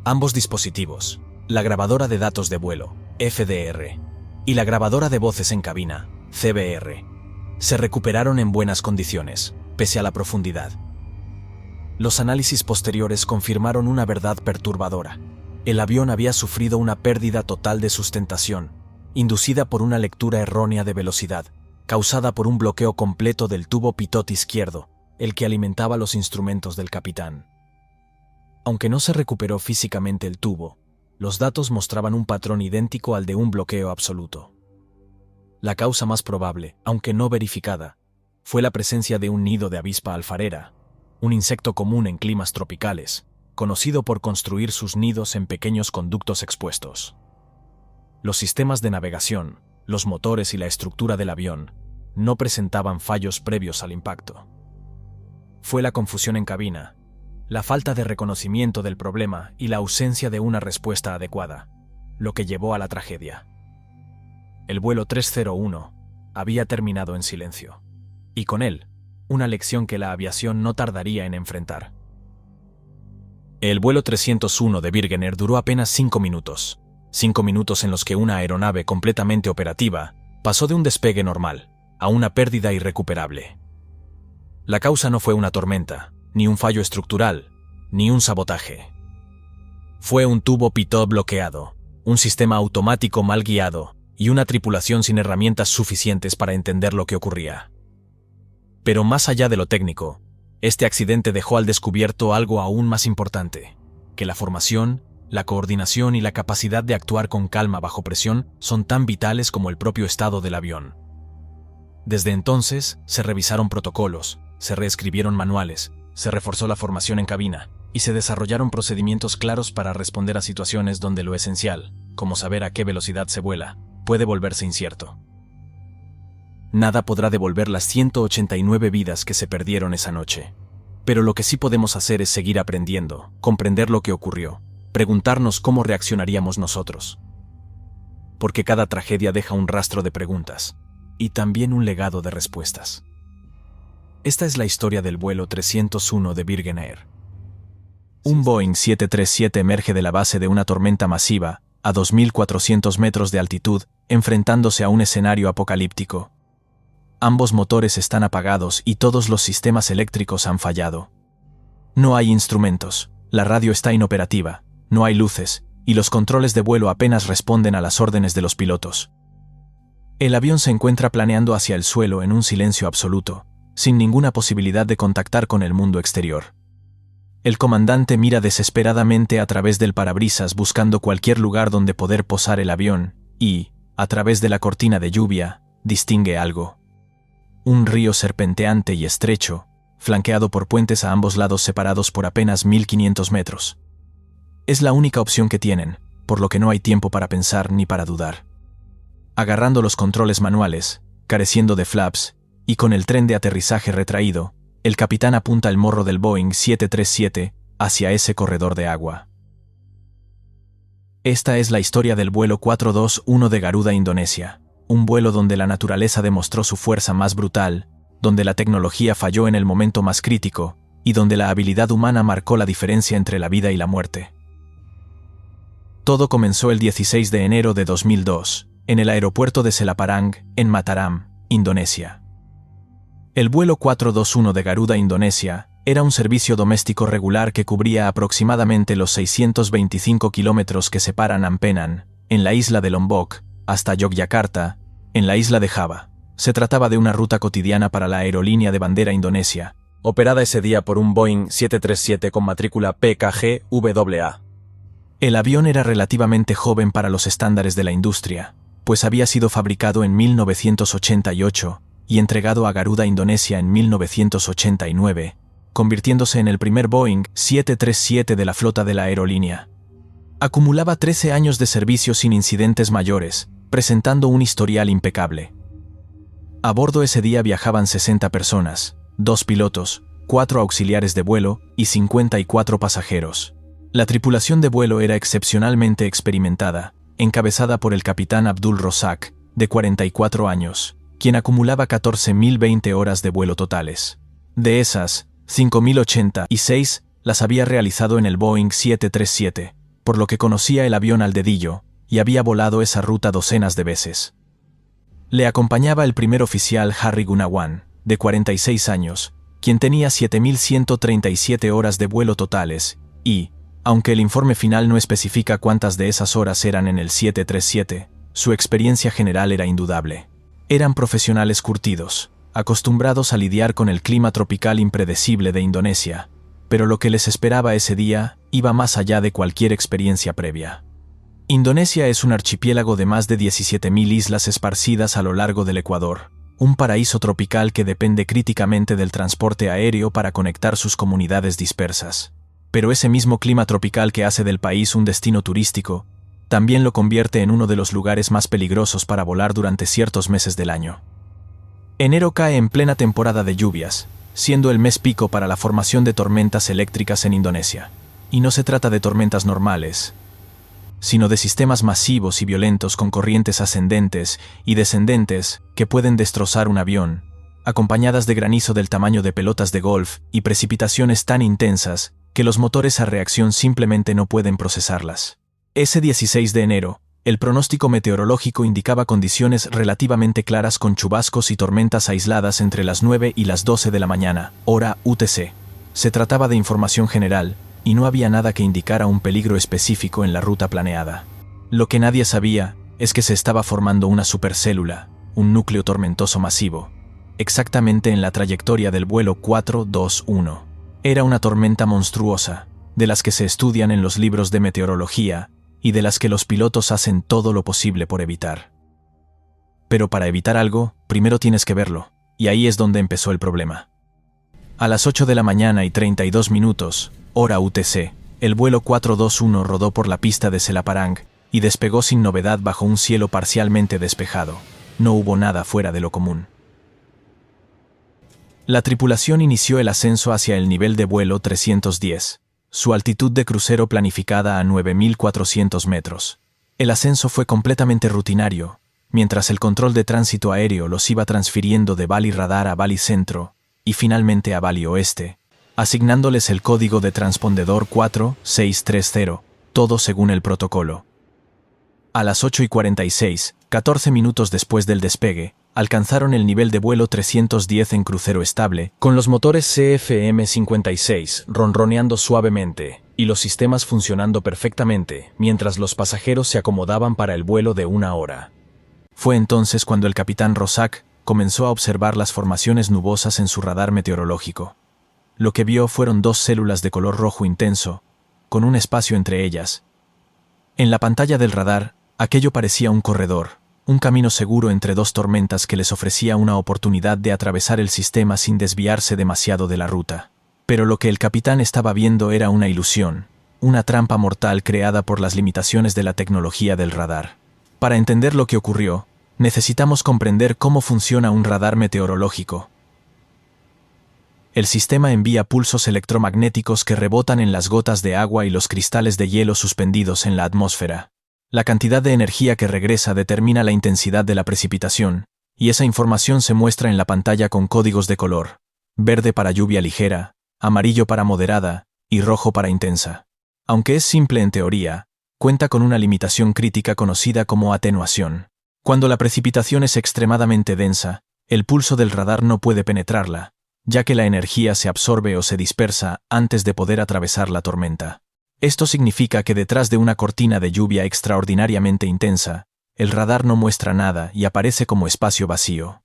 Speaker 1: Ambos dispositivos, la grabadora de datos de vuelo, FDR, y la grabadora de voces en cabina, CBR, se recuperaron en buenas condiciones, pese a la profundidad. Los análisis posteriores confirmaron una verdad perturbadora. El avión había sufrido una pérdida total de sustentación, inducida por una lectura errónea de velocidad, causada por un bloqueo completo del tubo pitot izquierdo, el que alimentaba los instrumentos del capitán. Aunque no se recuperó físicamente el tubo, los datos mostraban un patrón idéntico al de un bloqueo absoluto. La causa más probable, aunque no verificada, fue la presencia de un nido de avispa alfarera, un insecto común en climas tropicales, conocido por construir sus nidos en pequeños conductos expuestos. Los sistemas de navegación, los motores y la estructura del avión no presentaban fallos previos al impacto. Fue la confusión en cabina, la falta de reconocimiento del problema y la ausencia de una respuesta adecuada, lo que llevó a la tragedia. El vuelo 301 había terminado en silencio, y con él, una lección que la aviación no tardaría en enfrentar. El vuelo 301 de Virgin Air duró apenas 5 minutos. 5 minutos en los que una aeronave completamente operativa pasó de un despegue normal a una pérdida irrecuperable. La causa no fue una tormenta, ni un fallo estructural, ni un sabotaje. Fue un tubo pitot bloqueado, un sistema automático mal guiado y una tripulación sin herramientas suficientes para entender lo que ocurría. Pero más allá de lo técnico, este accidente dejó al descubierto algo aún más importante, que la formación, la coordinación y la capacidad de actuar con calma bajo presión son tan vitales como el propio estado del avión. Desde entonces, se revisaron protocolos, se reescribieron manuales, se reforzó la formación en cabina y se desarrollaron procedimientos claros para responder a situaciones donde lo esencial, como saber a qué velocidad se vuela, puede volverse incierto. Nada podrá devolver las 189 vidas que se perdieron esa noche. Pero lo que sí podemos hacer es seguir aprendiendo, comprender lo que ocurrió, preguntarnos cómo reaccionaríamos nosotros. Porque cada tragedia deja un rastro de preguntas, y también un legado de respuestas. Esta es la historia del vuelo 301 de Virgin Air. Un Boeing 737 emerge de la base de una tormenta masiva, a 2.400 metros de altitud, enfrentándose a un escenario apocalíptico. Ambos motores están apagados y todos los sistemas eléctricos han fallado. No hay instrumentos, la radio está inoperativa, no hay luces, y los controles de vuelo apenas responden a las órdenes de los pilotos. El avión se encuentra planeando hacia el suelo en un silencio absoluto, sin ninguna posibilidad de contactar con el mundo exterior. El comandante mira desesperadamente a través del parabrisas buscando cualquier lugar donde poder posar el avión y, a través de la cortina de lluvia, distingue algo. Un río serpenteante y estrecho, flanqueado por puentes a ambos lados separados por apenas 1.500 metros. Es la única opción que tienen, por lo que no hay tiempo para pensar ni para dudar. Agarrando los controles manuales, careciendo de flaps, y con el tren de aterrizaje retraído, el capitán apunta el morro del Boeing 737 hacia ese corredor de agua. Esta es la historia del vuelo 421 de Garuda, Indonesia. Un vuelo donde la naturaleza demostró su fuerza más brutal, donde la tecnología falló en el momento más crítico, y donde la habilidad humana marcó la diferencia entre la vida y la muerte. Todo comenzó el 16 de enero de 2002, en el aeropuerto de Selaparang, en Mataram, Indonesia. El vuelo 421 de Garuda, Indonesia, era un servicio doméstico regular que cubría aproximadamente los 625 kilómetros que separan Ampenan, en la isla de Lombok, hasta Yogyakarta, en la isla de Java. Se trataba de una ruta cotidiana para la aerolínea de bandera indonesia, operada ese día por un Boeing 737 con matrícula PKG-WA. El avión era relativamente joven para los estándares de la industria, pues había sido fabricado en 1988 y entregado a Garuda, Indonesia en 1989, convirtiéndose en el primer Boeing 737 de la flota de la aerolínea. Acumulaba 13 años de servicio sin incidentes mayores, presentando un historial impecable. A bordo ese día viajaban 60 personas, 2 pilotos, 4 auxiliares de vuelo y 54 pasajeros. La tripulación de vuelo era excepcionalmente experimentada, encabezada por el capitán Abdul Rozak, de 44 años, quien acumulaba 14.020 horas de vuelo totales. De esas, 5.086 las había realizado en el Boeing 737, por lo que conocía el avión al dedillo, y había volado esa ruta docenas de veces. Le acompañaba el primer oficial Harry Gunawan, de 46 años, quien tenía 7.137 horas de vuelo totales, y, Aunque el informe final no especifica cuántas de esas horas eran en el 737, su experiencia general era indudable. Eran profesionales curtidos, acostumbrados a lidiar con el clima tropical impredecible de Indonesia, pero lo que les esperaba ese día iba más allá de cualquier experiencia previa. Indonesia es un archipiélago de más de 17.000 islas esparcidas a lo largo del Ecuador, un paraíso tropical que depende críticamente del transporte aéreo para conectar sus comunidades dispersas. Pero ese mismo clima tropical que hace del país un destino turístico, también lo convierte en uno de los lugares más peligrosos para volar durante ciertos meses del año. Enero cae en plena temporada de lluvias, siendo el mes pico para la formación de tormentas eléctricas en Indonesia. Y no se trata de tormentas normales, sino de sistemas masivos y violentos con corrientes ascendentes y descendentes que pueden destrozar un avión, acompañadas de granizo del tamaño de pelotas de golf y precipitaciones tan intensas que los motores a reacción simplemente no pueden procesarlas. Ese 16 de enero, el pronóstico meteorológico indicaba condiciones relativamente claras con chubascos y tormentas aisladas entre las 9 y las 12 de la mañana, hora UTC. Se trataba de información general, y no había nada que indicara un peligro específico en la ruta planeada. Lo que nadie sabía es que se estaba formando una supercélula, un núcleo tormentoso masivo, exactamente en la trayectoria del vuelo 421. Era una tormenta monstruosa, de las que se estudian en los libros de meteorología y de las que los pilotos hacen todo lo posible por evitar. Pero para evitar algo, primero tienes que verlo, y ahí es donde empezó el problema. A las 8 de la mañana y 32 minutos, hora UTC, el vuelo 421 rodó por la pista de Selaparang y despegó sin novedad bajo un cielo parcialmente despejado. No hubo nada fuera de lo común. La tripulación inició el ascenso hacia el nivel de vuelo 310, su altitud de crucero planificada a 9.400 metros. El ascenso fue completamente rutinario, mientras el control de tránsito aéreo los iba transfiriendo de Bali Radar a Bali Centro y finalmente a Bali Oeste, asignándoles el código de transpondedor 4630, todo según el protocolo. A las 8:46, 14 minutos después del despegue, alcanzaron el nivel de vuelo 310 en crucero estable, con los motores CFM56 ronroneando suavemente y los sistemas funcionando perfectamente, mientras los pasajeros se acomodaban para el vuelo de 1 hora. Fue entonces cuando el capitán Rosak comenzó a observar las formaciones nubosas en su radar meteorológico. Lo que vio fueron 2 células de color rojo intenso, con un espacio entre ellas. En la pantalla del radar, aquello parecía un corredor, un camino seguro entre 2 tormentas que les ofrecía una oportunidad de atravesar el sistema sin desviarse demasiado de la ruta. Pero lo que el capitán estaba viendo era una ilusión, una trampa mortal creada por las limitaciones de la tecnología del radar. Para entender lo que ocurrió, necesitamos comprender cómo funciona un radar meteorológico. El sistema envía pulsos electromagnéticos que rebotan en las gotas de agua y los cristales de hielo suspendidos en la atmósfera. La cantidad de energía que regresa determina la intensidad de la precipitación, y esa información se muestra en la pantalla con códigos de color: verde para lluvia ligera, amarillo para moderada y rojo para intensa. Aunque es simple en teoría, cuenta con una limitación crítica conocida como atenuación. Cuando la precipitación es extremadamente densa, el pulso del radar no puede penetrarla, ya que la energía se absorbe o se dispersa antes de poder atravesar la tormenta. Esto significa que detrás de una cortina de lluvia extraordinariamente intensa, el radar no muestra nada y aparece como espacio vacío.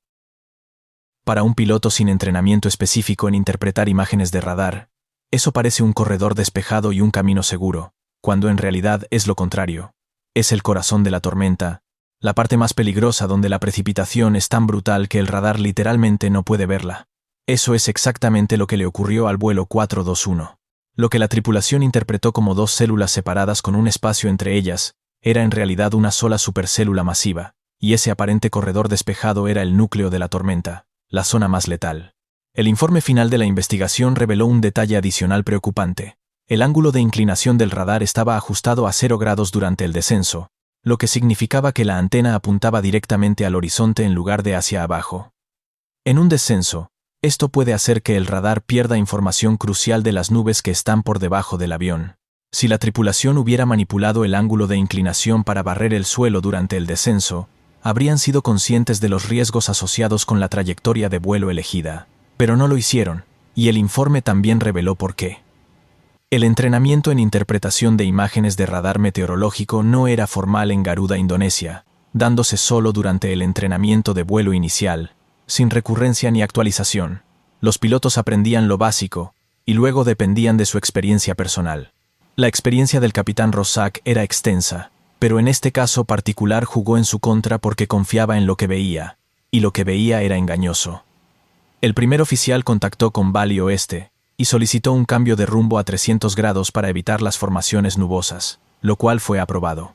Speaker 1: Para un piloto sin entrenamiento específico en interpretar imágenes de radar, eso parece un corredor despejado y un camino seguro, cuando en realidad es lo contrario. Es el corazón de la tormenta, la parte más peligrosa donde la precipitación es tan brutal que el radar literalmente no puede verla. Eso es exactamente lo que le ocurrió al vuelo 421. Lo que la tripulación interpretó como 2 células separadas con un espacio entre ellas, era en realidad una sola supercélula masiva, y ese aparente corredor despejado era el núcleo de la tormenta, la zona más letal. El informe final de la investigación reveló un detalle adicional preocupante. El ángulo de inclinación del radar estaba ajustado a 0 grados durante el descenso, lo que significaba que la antena apuntaba directamente al horizonte en lugar de hacia abajo. En un descenso, esto puede hacer que el radar pierda información crucial de las nubes que están por debajo del avión. Si la tripulación hubiera manipulado el ángulo de inclinación para barrer el suelo durante el descenso, habrían sido conscientes de los riesgos asociados con la trayectoria de vuelo elegida. Pero no lo hicieron, y el informe también reveló por qué. El entrenamiento en interpretación de imágenes de radar meteorológico no era formal en Garuda, Indonesia, dándose solo durante el entrenamiento de vuelo inicial, sin recurrencia ni actualización. Los pilotos aprendían lo básico y luego dependían de su experiencia personal. La experiencia del capitán Rossack era extensa, pero en este caso particular jugó en su contra porque confiaba en lo que veía, y lo que veía era engañoso. El primer oficial contactó con Bali Oeste y solicitó un cambio de rumbo a 300 grados para evitar las formaciones nubosas, lo cual fue aprobado.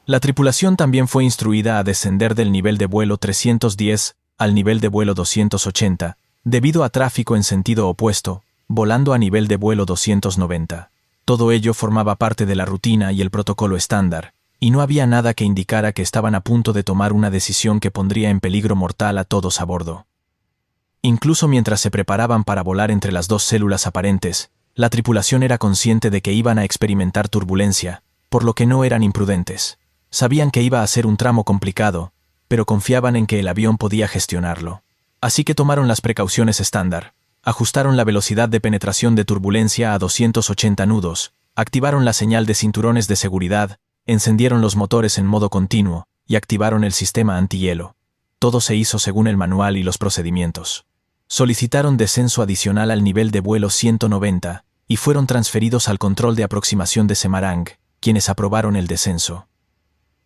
Speaker 1: La tripulación también fue instruida a descender del nivel de vuelo 310 al nivel de vuelo 280, debido a tráfico en sentido opuesto, volando a nivel de vuelo 290. Todo ello formaba parte de la rutina y el protocolo estándar, y no había nada que indicara que estaban a punto de tomar una decisión que pondría en peligro mortal a todos a bordo. Incluso mientras se preparaban para volar entre las dos células aparentes, la tripulación era consciente de que iban a experimentar turbulencia, por lo que no eran imprudentes. Sabían que iba a ser un tramo complicado, pero confiaban en que el avión podía gestionarlo. Así que tomaron las precauciones estándar. Ajustaron la velocidad de penetración de turbulencia a 280 nudos, activaron la señal de cinturones de seguridad, encendieron los motores en modo continuo y activaron el sistema antihielo. Todo se hizo según el manual y los procedimientos. Solicitaron descenso adicional al nivel de vuelo 190 y fueron transferidos al control de aproximación de Semarang, quienes aprobaron el descenso.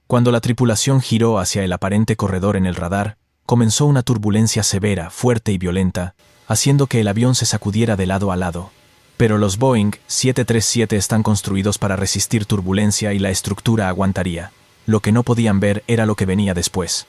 Speaker 1: Cuando la tripulación giró hacia el aparente corredor en el radar, comenzó una turbulencia severa, fuerte y violenta, haciendo que el avión se sacudiera de lado a lado. Pero los Boeing 737 están construidos para resistir turbulencia y la estructura aguantaría. Lo que no podían ver era lo que venía después.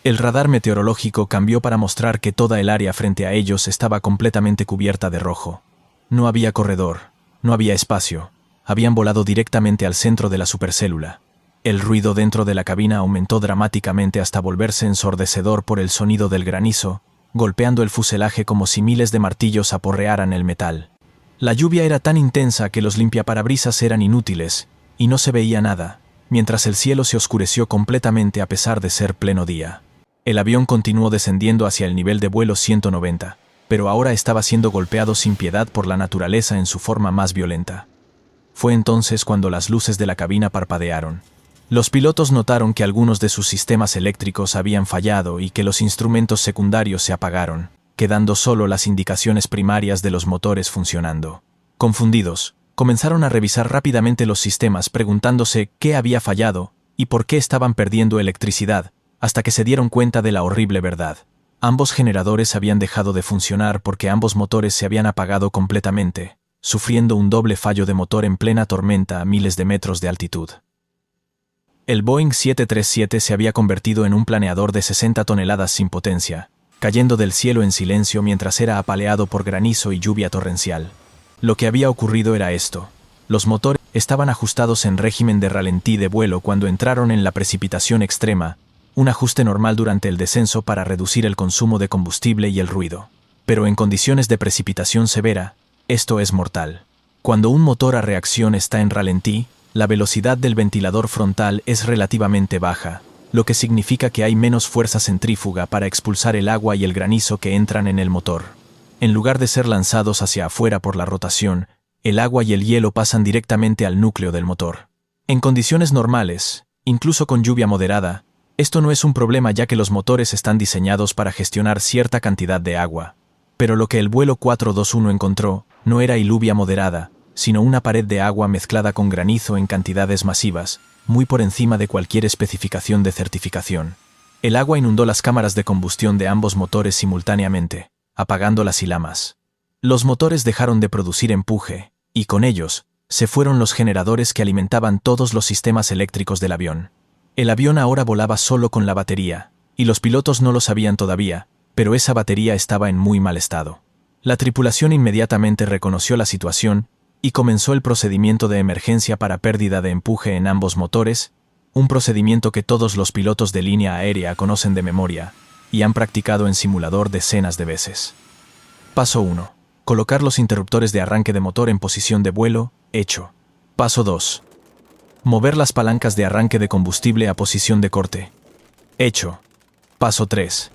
Speaker 1: El radar meteorológico cambió para mostrar que toda el área frente a ellos estaba completamente cubierta de rojo. No había corredor, no había espacio. Habían volado directamente al centro de la supercélula. El ruido dentro de la cabina aumentó dramáticamente hasta volverse ensordecedor por el sonido del granizo, golpeando el fuselaje como si miles de martillos aporrearan el metal. La lluvia era tan intensa que los limpiaparabrisas eran inútiles, y no se veía nada, mientras el cielo se oscureció completamente a pesar de ser pleno día. El avión continuó descendiendo hacia el nivel de vuelo 190, pero ahora estaba siendo golpeado sin piedad por la naturaleza en su forma más violenta. Fue entonces cuando las luces de la cabina parpadearon. Los pilotos notaron que algunos de sus sistemas eléctricos habían fallado y que los instrumentos secundarios se apagaron, quedando solo las indicaciones primarias de los motores funcionando. Confundidos, comenzaron a revisar rápidamente los sistemas preguntándose qué había fallado y por qué estaban perdiendo electricidad, hasta que se dieron cuenta de la horrible verdad. Ambos generadores habían dejado de funcionar porque ambos motores se habían apagado completamente, sufriendo un doble fallo de motor en plena tormenta a miles de metros de altitud. El Boeing 737 se había convertido en un planeador de 60 toneladas sin potencia, cayendo del cielo en silencio mientras era apaleado por granizo y lluvia torrencial. Lo que había ocurrido era esto. Los motores estaban ajustados en régimen de ralentí de vuelo cuando entraron en la precipitación extrema, un ajuste normal durante el descenso para reducir el consumo de combustible y el ruido. Pero en condiciones de precipitación severa, esto es mortal. Cuando un motor a reacción está en ralentí, la velocidad del ventilador frontal es relativamente baja, lo que significa que hay menos fuerza centrífuga para expulsar el agua y el granizo que entran en el motor. En lugar de ser lanzados hacia afuera por la rotación, el agua y el hielo pasan directamente al núcleo del motor. En condiciones normales, incluso con lluvia moderada, esto no es un problema ya que los motores están diseñados para gestionar cierta cantidad de agua. Pero lo que el vuelo 421 encontró no era lluvia moderada, sino una pared de agua mezclada con granizo en cantidades masivas, muy por encima de cualquier especificación de certificación. El agua inundó las cámaras de combustión de ambos motores simultáneamente, apagando las ilamas. Los motores dejaron de producir empuje, y con ellos, se fueron los generadores que alimentaban todos los sistemas eléctricos del avión. El avión ahora volaba solo con la batería, y los pilotos no lo sabían todavía, pero esa batería estaba en muy mal estado. La tripulación inmediatamente reconoció la situación y comenzó el procedimiento de emergencia para pérdida de empuje en ambos motores, un procedimiento que todos los pilotos de línea aérea conocen de memoria y han practicado en simulador decenas de veces. Paso 1. Colocar los interruptores de arranque de motor en posición de vuelo, hecho. Paso 2. Mover las palancas de arranque de combustible a posición de corte, hecho. Paso 3.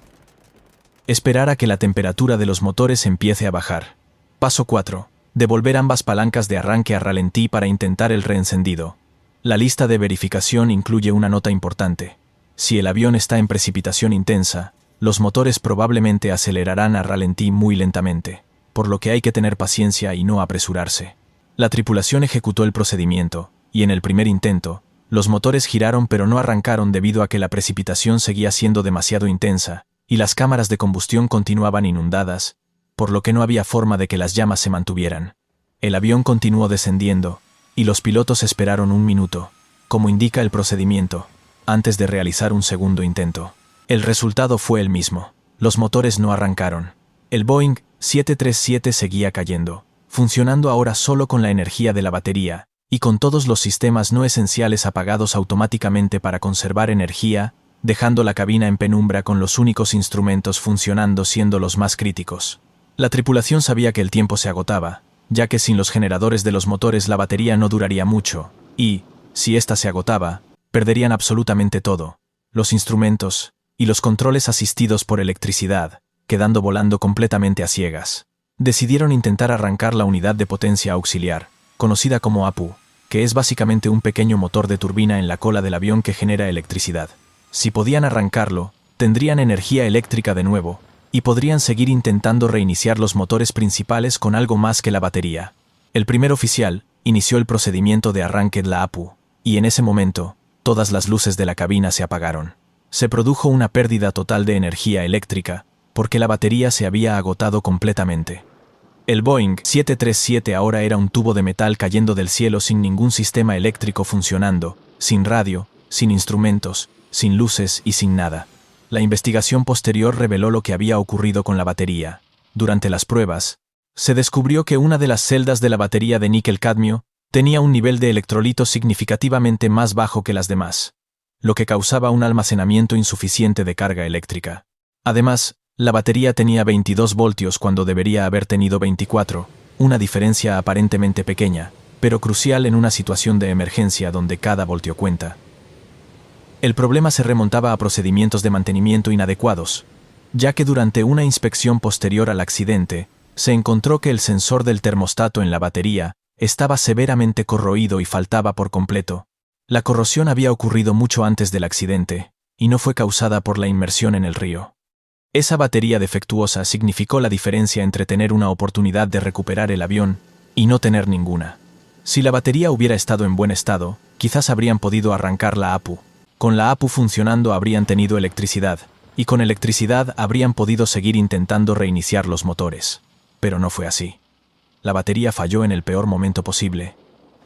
Speaker 1: Esperar a que la temperatura de los motores empiece a bajar. Paso 4. Devolver ambas palancas de arranque a ralentí para intentar el reencendido. La lista de verificación incluye una nota importante. Si el avión está en precipitación intensa, los motores probablemente acelerarán a ralentí muy lentamente, por lo que hay que tener paciencia y no apresurarse. La tripulación ejecutó el procedimiento, y en el primer intento, los motores giraron pero no arrancaron debido a que la precipitación seguía siendo demasiado intensa, y las cámaras de combustión continuaban inundadas, por lo que no había forma de que las llamas se mantuvieran. El avión continuó descendiendo, y los pilotos esperaron 1 minuto, como indica el procedimiento, antes de realizar un segundo intento. El resultado fue el mismo. Los motores no arrancaron. El Boeing 737 seguía cayendo, funcionando ahora solo con la energía de la batería, y con todos los sistemas no esenciales apagados automáticamente para conservar energía, dejando la cabina en penumbra con los únicos instrumentos funcionando siendo los más críticos. La tripulación sabía que el tiempo se agotaba, ya que sin los generadores de los motores la batería no duraría mucho, y, si ésta se agotaba, perderían absolutamente todo, los instrumentos y los controles asistidos por electricidad, quedando volando completamente a ciegas. Decidieron intentar arrancar la unidad de potencia auxiliar, conocida como APU, que es básicamente un pequeño motor de turbina en la cola del avión que genera electricidad. Si podían arrancarlo, tendrían energía eléctrica de nuevo, y podrían seguir intentando reiniciar los motores principales con algo más que la batería. El primer oficial inició el procedimiento de arranque de la APU, y en ese momento, todas las luces de la cabina se apagaron. Se produjo una pérdida total de energía eléctrica, porque la batería se había agotado completamente. El Boeing 737 ahora era un tubo de metal cayendo del cielo sin ningún sistema eléctrico funcionando, sin radio, sin instrumentos, sin luces y sin nada. La investigación posterior reveló lo que había ocurrido con la batería. Durante las pruebas, se descubrió que una de las celdas de la batería de níquel-cadmio tenía un nivel de electrolitos significativamente más bajo que las demás, lo que causaba un almacenamiento insuficiente de carga eléctrica. Además, la batería tenía 22 voltios cuando debería haber tenido 24, una diferencia aparentemente pequeña, pero crucial en una situación de emergencia donde cada voltio cuenta. El problema se remontaba a procedimientos de mantenimiento inadecuados, ya que durante una inspección posterior al accidente, se encontró que el sensor del termostato en la batería estaba severamente corroído y faltaba por completo. La corrosión había ocurrido mucho antes del accidente, y no fue causada por la inmersión en el río. Esa batería defectuosa significó la diferencia entre tener una oportunidad de recuperar el avión y no tener ninguna. Si la batería hubiera estado en buen estado, quizás habrían podido arrancar la APU. Con la APU funcionando habrían tenido electricidad, y con electricidad habrían podido seguir intentando reiniciar los motores. Pero no fue así. La batería falló en el peor momento posible,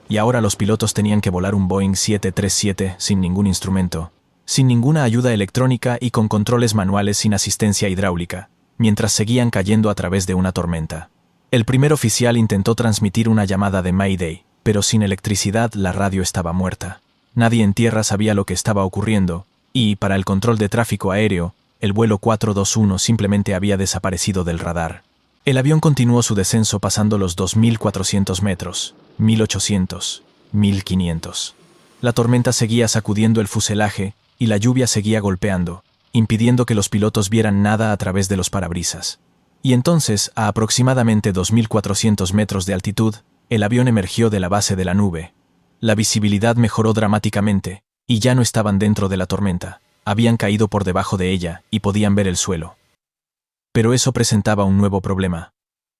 Speaker 1: y ahora los pilotos tenían que volar un Boeing 737 sin ningún instrumento, sin ninguna ayuda electrónica y con controles manuales sin asistencia hidráulica, mientras seguían cayendo a través de una tormenta. El primer oficial intentó transmitir una llamada de Mayday, pero sin electricidad la radio estaba muerta. Nadie en tierra sabía lo que estaba ocurriendo, y, para el control de tráfico aéreo, el vuelo 421 simplemente había desaparecido del radar. El avión continuó su descenso pasando los 2.400 metros, 1.800, 1.500. La tormenta seguía sacudiendo el fuselaje, y la lluvia seguía golpeando, impidiendo que los pilotos vieran nada a través de los parabrisas. Y entonces, a aproximadamente 2.400 metros de altitud, el avión emergió de la base de la nube. La visibilidad mejoró dramáticamente, y ya no estaban dentro de la tormenta, habían caído por debajo de ella y podían ver el suelo. Pero eso presentaba un nuevo problema.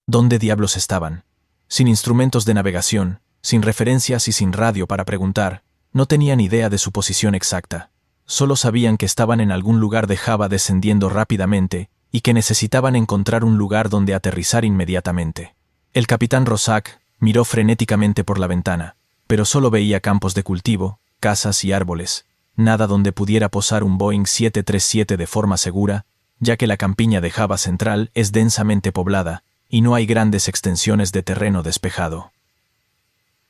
Speaker 1: ¿Dónde diablos estaban? Sin instrumentos de navegación, sin referencias y sin radio para preguntar, no tenían idea de su posición exacta. Solo sabían que estaban en algún lugar de Java descendiendo rápidamente y que necesitaban encontrar un lugar donde aterrizar inmediatamente. El capitán Rosak miró frenéticamente por la ventana, pero solo veía campos de cultivo, casas y árboles, nada donde pudiera posar un Boeing 737 de forma segura, ya que la campiña de Java Central es densamente poblada y no hay grandes extensiones de terreno despejado.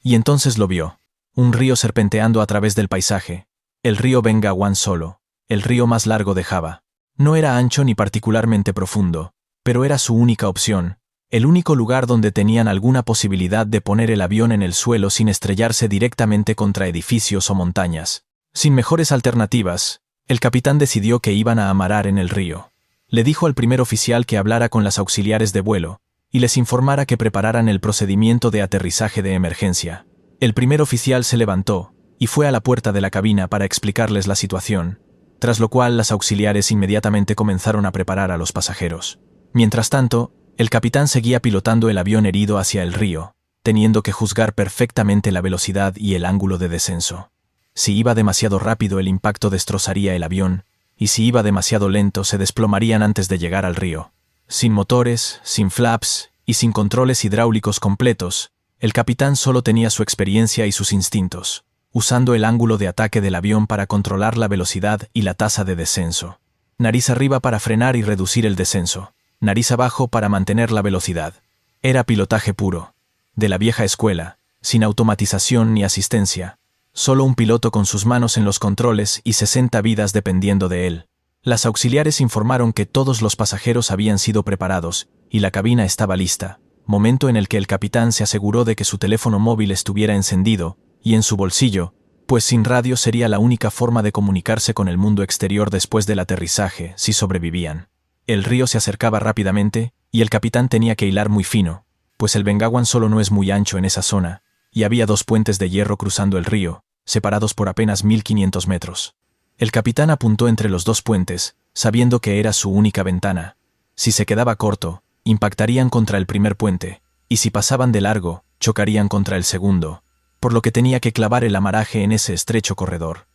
Speaker 1: Y entonces lo vio, un río serpenteando a través del paisaje, el río Bengawan Solo, el río más largo de Java. No era ancho ni particularmente profundo, pero era su única opción, el único lugar donde tenían alguna posibilidad de poner el avión en el suelo sin estrellarse directamente contra edificios o montañas. Sin mejores alternativas, el capitán decidió que iban a amarar en el río. Le dijo al primer oficial que hablara con las auxiliares de vuelo, y les informara que prepararan el procedimiento de aterrizaje de emergencia. El primer oficial se levantó y fue a la puerta de la cabina para explicarles la situación, tras lo cual las auxiliares inmediatamente comenzaron a preparar a los pasajeros. Mientras tanto, el capitán seguía pilotando el avión herido hacia el río, teniendo que juzgar perfectamente la velocidad y el ángulo de descenso. Si iba demasiado rápido, el impacto destrozaría el avión, y si iba demasiado lento, se desplomarían antes de llegar al río. Sin motores, sin flaps y sin controles hidráulicos completos, el capitán solo tenía su experiencia y sus instintos, usando el ángulo de ataque del avión para controlar la velocidad y la tasa de descenso. Nariz arriba para frenar y reducir el descenso. Nariz abajo para mantener la velocidad. Era pilotaje puro, de la vieja escuela, sin automatización ni asistencia. Solo un piloto con sus manos en los controles y 60 vidas dependiendo de él. Las auxiliares informaron que todos los pasajeros habían sido preparados y la cabina estaba lista, momento en el que el capitán se aseguró de que su teléfono móvil estuviera encendido y en su bolsillo, pues sin radio sería la única forma de comunicarse con el mundo exterior después del aterrizaje, si sobrevivían. El río se acercaba rápidamente y el capitán tenía que hilar muy fino, pues el Bengawan solo no es muy ancho en esa zona, y había 2 puentes de hierro cruzando el río, separados por apenas 1500 metros. El capitán apuntó entre los 2 puentes, sabiendo que era su única ventana. Si se quedaba corto, impactarían contra el primer puente, y si pasaban de largo, chocarían contra el segundo, por lo que tenía que clavar el amaraje en ese estrecho corredor.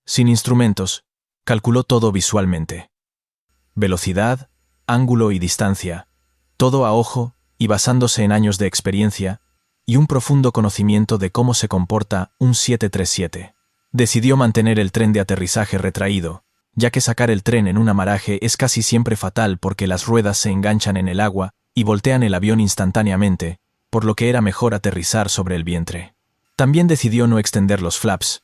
Speaker 1: Sin instrumentos, calculó todo visualmente. Velocidad, ángulo y distancia, todo a ojo y basándose en años de experiencia y un profundo conocimiento de cómo se comporta un 737. Decidió mantener el tren de aterrizaje retraído, ya que sacar el tren en un amaraje es casi siempre fatal porque las ruedas se enganchan en el agua y voltean el avión instantáneamente, por lo que era mejor aterrizar sobre el vientre. También decidió no extender los flaps,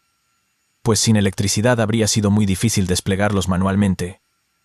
Speaker 1: pues sin electricidad habría sido muy difícil desplegarlos manualmente,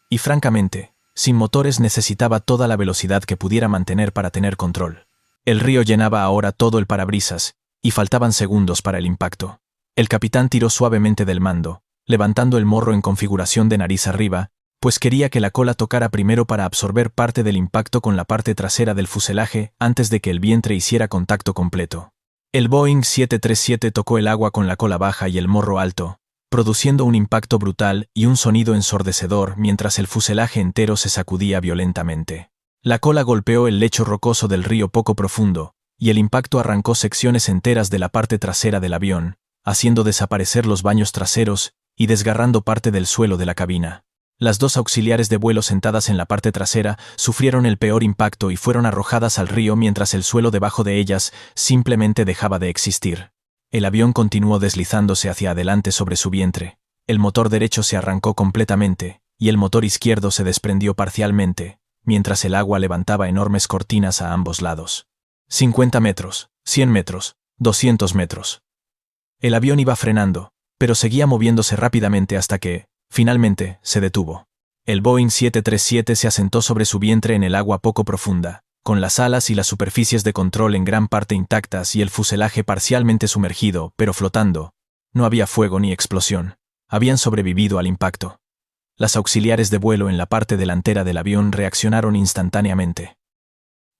Speaker 1: y francamente, sin motores necesitaba toda la velocidad que pudiera mantener para tener control. El río llenaba ahora todo el parabrisas, y faltaban segundos para el impacto. El capitán tiró suavemente del mando, levantando el morro en configuración de nariz arriba, pues quería que la cola tocara primero para absorber parte del impacto con la parte trasera del fuselaje antes de que el vientre hiciera contacto completo. El Boeing 737 tocó el agua con la cola baja y el morro alto, produciendo un impacto brutal y un sonido ensordecedor mientras el fuselaje entero se sacudía violentamente. La cola golpeó el lecho rocoso del río poco profundo, y el impacto arrancó secciones enteras de la parte trasera del avión, haciendo desaparecer los baños traseros y desgarrando parte del suelo de la cabina. Las 2 auxiliares de vuelo sentadas en la parte trasera sufrieron el peor impacto y fueron arrojadas al río mientras el suelo debajo de ellas simplemente dejaba de existir. El avión continuó deslizándose hacia adelante sobre su vientre. El motor derecho se arrancó completamente y el motor izquierdo se desprendió parcialmente, mientras el agua levantaba enormes cortinas a ambos lados. 50 metros, 100 metros, 200 metros. El avión iba frenando, pero seguía moviéndose rápidamente hasta que, finalmente, se detuvo. El Boeing 737 se asentó sobre su vientre en el agua poco profunda, con las alas y las superficies de control en gran parte intactas y el fuselaje parcialmente sumergido, pero flotando. No había fuego ni explosión. Habían sobrevivido al impacto. Las auxiliares de vuelo en la parte delantera del avión reaccionaron instantáneamente.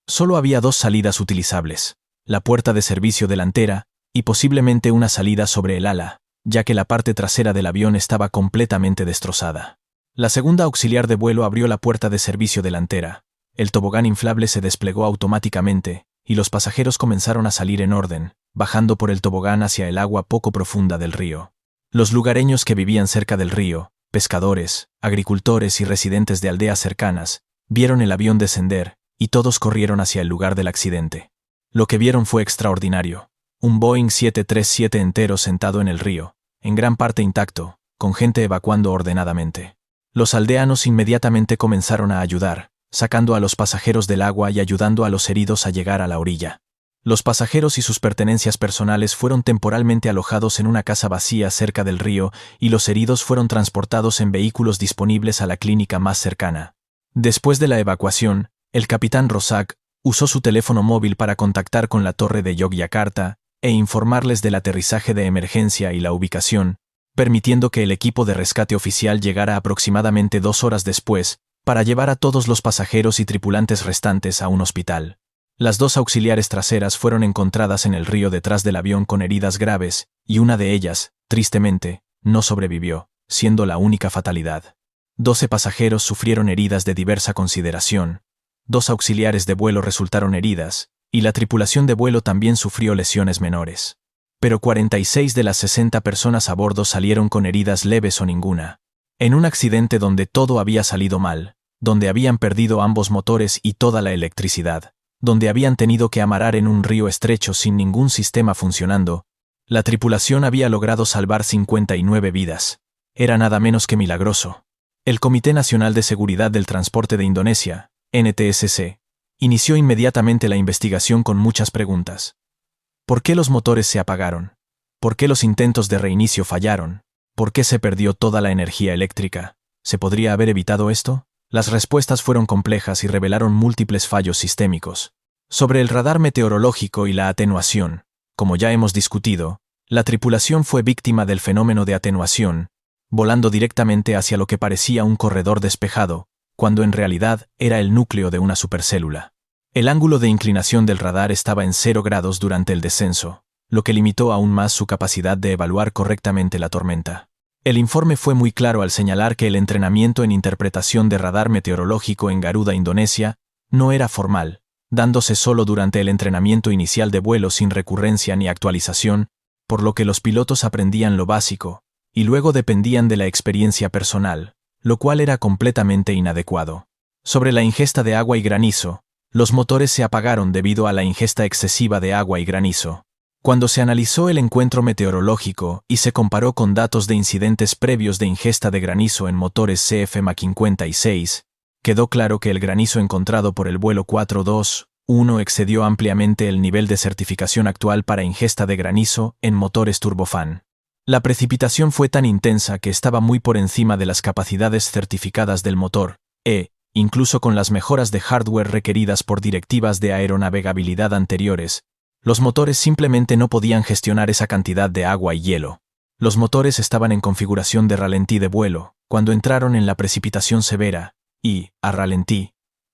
Speaker 1: Solo había 2 salidas utilizables, la puerta de servicio delantera y posiblemente una salida sobre el ala, ya que la parte trasera del avión estaba completamente destrozada. La segunda auxiliar de vuelo abrió la puerta de servicio delantera. El tobogán inflable se desplegó automáticamente, y los pasajeros comenzaron a salir en orden, bajando por el tobogán hacia el agua poco profunda del río. Los lugareños que vivían cerca del río, pescadores, agricultores y residentes de aldeas cercanas, vieron el avión descender, y todos corrieron hacia el lugar del accidente. Lo que vieron fue extraordinario. Un Boeing 737 entero sentado en el río, en gran parte intacto, con gente evacuando ordenadamente. Los aldeanos inmediatamente comenzaron a ayudar, sacando a los pasajeros del agua y ayudando a los heridos a llegar a la orilla. Los pasajeros y sus pertenencias personales fueron temporalmente alojados en una casa vacía cerca del río y los heridos fueron transportados en vehículos disponibles a la clínica más cercana. Después de la evacuación, el capitán Rosak usó su teléfono móvil para contactar con la torre de Yogyakarta e informarles del aterrizaje de emergencia y la ubicación, permitiendo que el equipo de rescate oficial llegara aproximadamente 2 horas después para llevar a todos los pasajeros y tripulantes restantes a un hospital. Las 2 auxiliares traseras fueron encontradas en el río detrás del avión con heridas graves, y una de ellas, tristemente, no sobrevivió, siendo la única fatalidad. 12 pasajeros sufrieron heridas de diversa consideración, 2 auxiliares de vuelo resultaron heridas, y la tripulación de vuelo también sufrió lesiones menores. Pero 46 de las 60 personas a bordo salieron con heridas leves o ninguna. En un accidente donde todo había salido mal, donde habían perdido ambos motores y toda la electricidad, donde habían tenido que amarrar en un río estrecho sin ningún sistema funcionando, la tripulación había logrado salvar 59 vidas. Era nada menos que milagroso. El Comité Nacional de Seguridad del Transporte de Indonesia, NTSC, inició inmediatamente la investigación con muchas preguntas. ¿Por qué los motores se apagaron? ¿Por qué los intentos de reinicio fallaron? ¿Por qué se perdió toda la energía eléctrica? ¿Se podría haber evitado esto? Las respuestas fueron complejas y revelaron múltiples fallos sistémicos. Sobre el radar meteorológico y la atenuación, como ya hemos discutido, la tripulación fue víctima del fenómeno de atenuación, volando directamente hacia lo que parecía un corredor despejado, cuando en realidad era el núcleo de una supercélula. El ángulo de inclinación del radar estaba en 0 grados durante el descenso, lo que limitó aún más su capacidad de evaluar correctamente la tormenta. El informe fue muy claro al señalar que el entrenamiento en interpretación de radar meteorológico en Garuda, Indonesia, no era formal, dándose solo durante el entrenamiento inicial de vuelo sin recurrencia ni actualización, por lo que los pilotos aprendían lo básico, y luego dependían de la experiencia personal, lo cual era completamente inadecuado. Sobre la ingesta de agua y granizo, los motores se apagaron debido a la ingesta excesiva de agua y granizo. Cuando se analizó el encuentro meteorológico y se comparó con datos de incidentes previos de ingesta de granizo en motores CFM56, quedó claro que el granizo encontrado por el vuelo 421 excedió ampliamente el nivel de certificación actual para ingesta de granizo en motores turbofán. La precipitación fue tan intensa que estaba muy por encima de las capacidades certificadas del motor, incluso con las mejoras de hardware requeridas por directivas de aeronavegabilidad anteriores. Los motores simplemente no podían gestionar esa cantidad de agua y hielo. Los motores estaban en configuración de ralentí de vuelo, cuando entraron en la precipitación severa, y, a ralentí,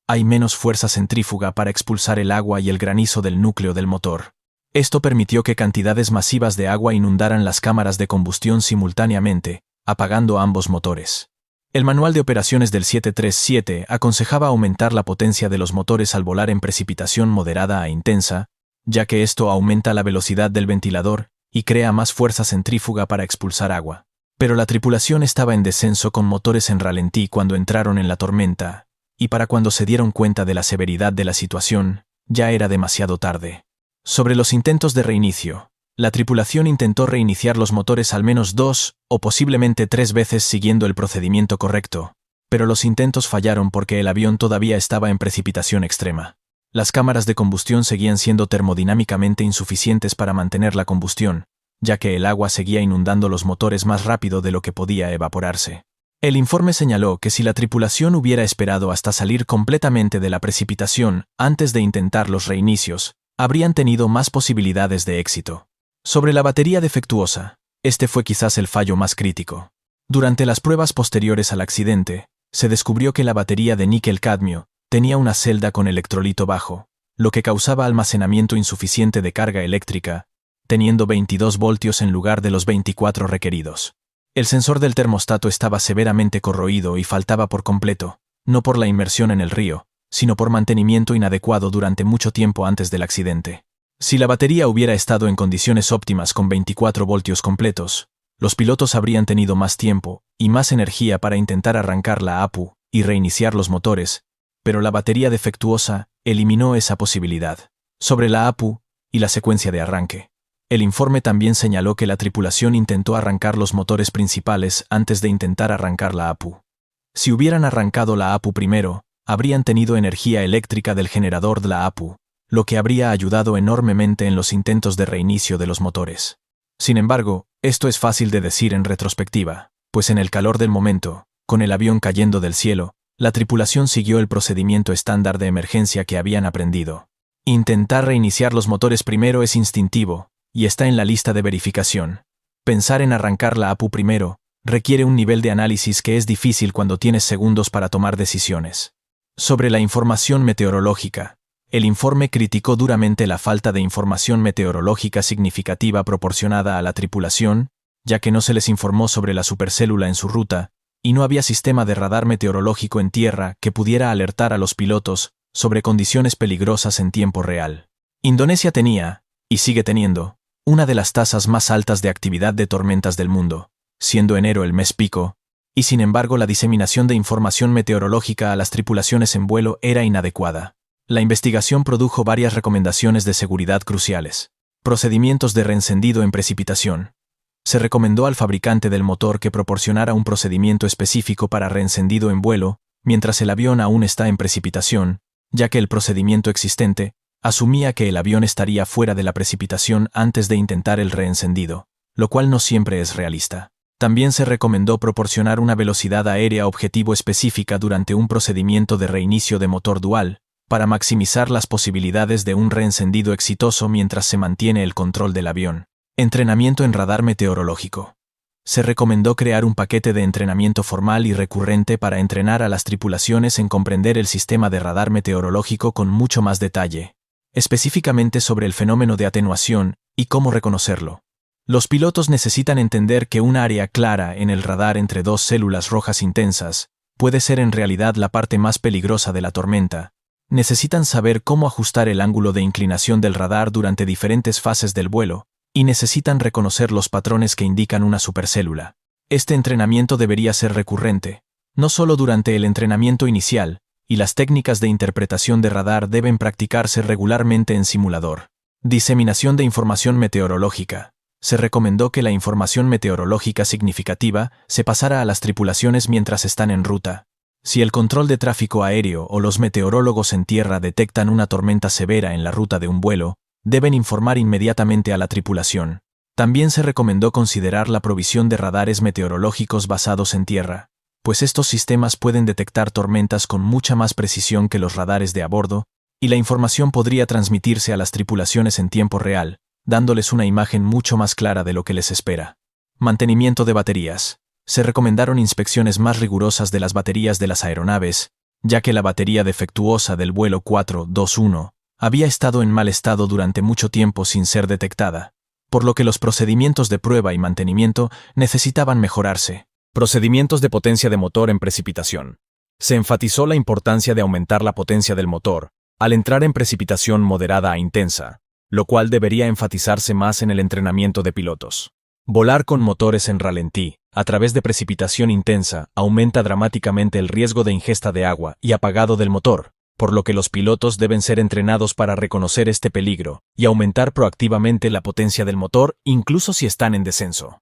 Speaker 1: hay menos fuerza centrífuga para expulsar el agua y el granizo del núcleo del motor. Esto permitió que cantidades masivas de agua inundaran las cámaras de combustión simultáneamente, apagando ambos motores. El manual de operaciones del 737 aconsejaba aumentar la potencia de los motores al volar en precipitación moderada a intensa, ya que esto aumenta la velocidad del ventilador y crea más fuerza centrífuga para expulsar agua. Pero la tripulación estaba en descenso con motores en ralentí cuando entraron en la tormenta, y para cuando se dieron cuenta de la severidad de la situación, ya era demasiado tarde. Sobre los intentos de reinicio, la tripulación intentó reiniciar los motores al menos 2 o posiblemente 3 veces siguiendo el procedimiento correcto, pero los intentos fallaron porque el avión todavía estaba en precipitación extrema. Las cámaras de combustión seguían siendo termodinámicamente insuficientes para mantener la combustión, ya que el agua seguía inundando los motores más rápido de lo que podía evaporarse. El informe señaló que si la tripulación hubiera esperado hasta salir completamente de la precipitación antes de intentar los reinicios, habrían tenido más posibilidades de éxito. Sobre la batería defectuosa, este fue quizás el fallo más crítico. Durante las pruebas posteriores al accidente, se descubrió que la batería de níquel-cadmio tenía una celda con electrolito bajo, lo que causaba almacenamiento insuficiente de carga eléctrica, teniendo 22 voltios en lugar de los 24 requeridos. El sensor del termostato estaba severamente corroído y faltaba por completo, no por la inmersión en el río, sino por mantenimiento inadecuado durante mucho tiempo antes del accidente. Si la batería hubiera estado en condiciones óptimas con 24 voltios completos, los pilotos habrían tenido más tiempo y más energía para intentar arrancar la APU y reiniciar los motores, pero la batería defectuosa eliminó esa posibilidad. Sobre la APU y la secuencia de arranque, el informe también señaló que la tripulación intentó arrancar los motores principales antes de intentar arrancar la APU. Si hubieran arrancado la APU primero, habrían tenido energía eléctrica del generador de la APU, lo que habría ayudado enormemente en los intentos de reinicio de los motores. Sin embargo, esto es fácil de decir en retrospectiva, pues en el calor del momento, con el avión cayendo del cielo, la tripulación siguió el procedimiento estándar de emergencia que habían aprendido. Intentar reiniciar los motores primero es instintivo, y está en la lista de verificación. Pensar en arrancar la APU primero requiere un nivel de análisis que es difícil cuando tienes segundos para tomar decisiones. Sobre la información meteorológica, el informe criticó duramente la falta de información meteorológica significativa proporcionada a la tripulación, ya que no se les informó sobre la supercélula en su ruta, y no había sistema de radar meteorológico en tierra que pudiera alertar a los pilotos sobre condiciones peligrosas en tiempo real. Indonesia tenía, y sigue teniendo, una de las tasas más altas de actividad de tormentas del mundo, siendo enero el mes pico, y sin embargo la diseminación de información meteorológica a las tripulaciones en vuelo era inadecuada. La investigación produjo varias recomendaciones de seguridad cruciales. Procedimientos de reencendido en precipitación. Se recomendó al fabricante del motor que proporcionara un procedimiento específico para reencendido en vuelo, mientras el avión aún está en precipitación, ya que el procedimiento existente asumía que el avión estaría fuera de la precipitación antes de intentar el reencendido, lo cual no siempre es realista. También se recomendó proporcionar una velocidad aérea objetivo específica durante un procedimiento de reinicio de motor dual, para maximizar las posibilidades de un reencendido exitoso mientras se mantiene el control del avión. Entrenamiento en radar meteorológico. Se recomendó crear un paquete de entrenamiento formal y recurrente para entrenar a las tripulaciones en comprender el sistema de radar meteorológico con mucho más detalle, específicamente sobre el fenómeno de atenuación y cómo reconocerlo. Los pilotos necesitan entender que un área clara en el radar entre dos células rojas intensas puede ser en realidad la parte más peligrosa de la tormenta. Necesitan saber cómo ajustar el ángulo de inclinación del radar durante diferentes fases del vuelo, y necesitan reconocer los patrones que indican una supercélula. Este entrenamiento debería ser recurrente, no solo durante el entrenamiento inicial, y las técnicas de interpretación de radar deben practicarse regularmente en simulador. Diseminación de información meteorológica. Se recomendó que la información meteorológica significativa se pasara a las tripulaciones mientras están en ruta. Si el control de tráfico aéreo o los meteorólogos en tierra detectan una tormenta severa en la ruta de un vuelo, deben informar inmediatamente a la tripulación. También se recomendó considerar la provisión de radares meteorológicos basados en tierra, pues estos sistemas pueden detectar tormentas con mucha más precisión que los radares de a bordo, y la información podría transmitirse a las tripulaciones en tiempo real, dándoles una imagen mucho más clara de lo que les espera. Mantenimiento de baterías. Se recomendaron inspecciones más rigurosas de las baterías de las aeronaves, ya que la batería defectuosa del vuelo 421 había estado en mal estado durante mucho tiempo sin ser detectada, por lo que los procedimientos de prueba y mantenimiento necesitaban mejorarse. Procedimientos de potencia de motor en precipitación. Se enfatizó la importancia de aumentar la potencia del motor al entrar en precipitación moderada a intensa, lo cual debería enfatizarse más en el entrenamiento de pilotos. Volar con motores en ralentí, a través de precipitación intensa, aumenta dramáticamente el riesgo de ingesta de agua y apagado del motor, por lo que los pilotos deben ser entrenados para reconocer este peligro y aumentar proactivamente la potencia del motor incluso si están en descenso.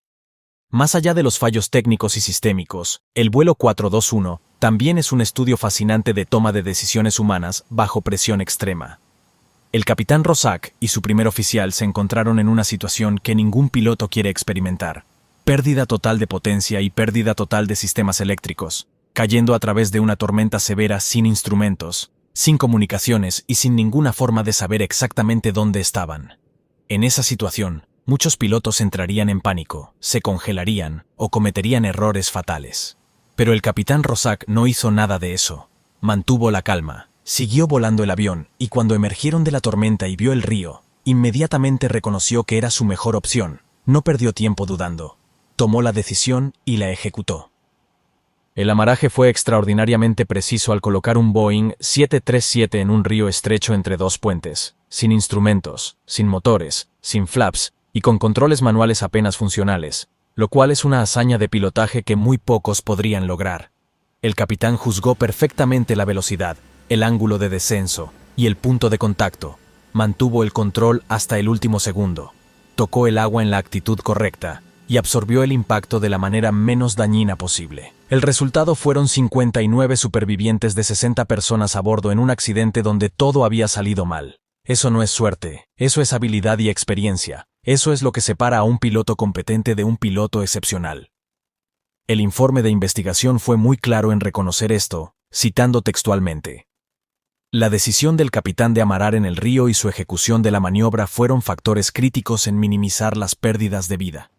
Speaker 1: Más allá de los fallos técnicos y sistémicos, el vuelo 421 también es un estudio fascinante de toma de decisiones humanas bajo presión extrema. El capitán Rosak y su primer oficial se encontraron en una situación que ningún piloto quiere experimentar: pérdida total de potencia y pérdida total de sistemas eléctricos, cayendo a través de una tormenta severa sin instrumentos, sin comunicaciones y sin ninguna forma de saber exactamente dónde estaban. En esa situación, muchos pilotos entrarían en pánico, se congelarían o cometerían errores fatales. Pero el capitán Rosak no hizo nada de eso. Mantuvo la calma, siguió volando el avión y cuando emergieron de la tormenta y vio el río, inmediatamente reconoció que era su mejor opción. No perdió tiempo dudando. Tomó la decisión y la ejecutó. El amaraje fue extraordinariamente preciso al colocar un Boeing 737 en un río estrecho entre dos puentes, sin instrumentos, sin motores, sin flaps y con controles manuales apenas funcionales, lo cual es una hazaña de pilotaje que muy pocos podrían lograr. El capitán juzgó perfectamente la velocidad, el ángulo de descenso y el punto de contacto. Mantuvo el control hasta el último segundo. Tocó el agua en la actitud correcta y absorbió el impacto de la manera menos dañina posible. El resultado fueron 59 supervivientes de 60 personas a bordo en un accidente donde todo había salido mal. Eso no es suerte, eso es habilidad y experiencia. Eso es lo que separa a un piloto competente de un piloto excepcional. El informe de investigación fue muy claro en reconocer esto, citando textualmente: la decisión del capitán de amarar en el río y su ejecución de la maniobra fueron factores críticos en minimizar las pérdidas de vida.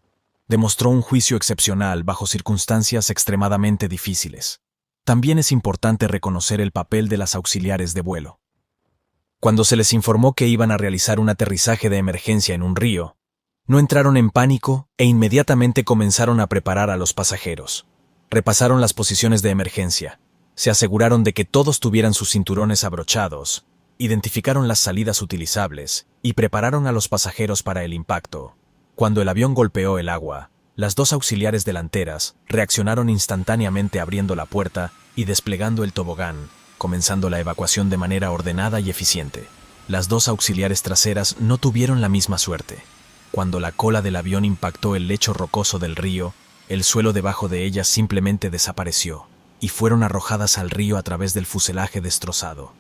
Speaker 1: Demostró un juicio excepcional bajo circunstancias extremadamente difíciles. También es importante reconocer el papel de las auxiliares de vuelo. Cuando se les informó que iban a realizar un aterrizaje de emergencia en un río, no entraron en pánico e inmediatamente comenzaron a preparar a los pasajeros. Repasaron las posiciones de emergencia, se aseguraron de que todos tuvieran sus cinturones abrochados, identificaron las salidas utilizables y prepararon a los pasajeros para el impacto. Cuando el avión golpeó el agua, las dos auxiliares delanteras reaccionaron instantáneamente abriendo la puerta y desplegando el tobogán, comenzando la evacuación de manera ordenada y eficiente. Las dos auxiliares traseras no tuvieron la misma suerte. Cuando la cola del avión impactó el lecho rocoso del río, el suelo debajo de ellas simplemente desapareció y fueron arrojadas al río a través del fuselaje destrozado.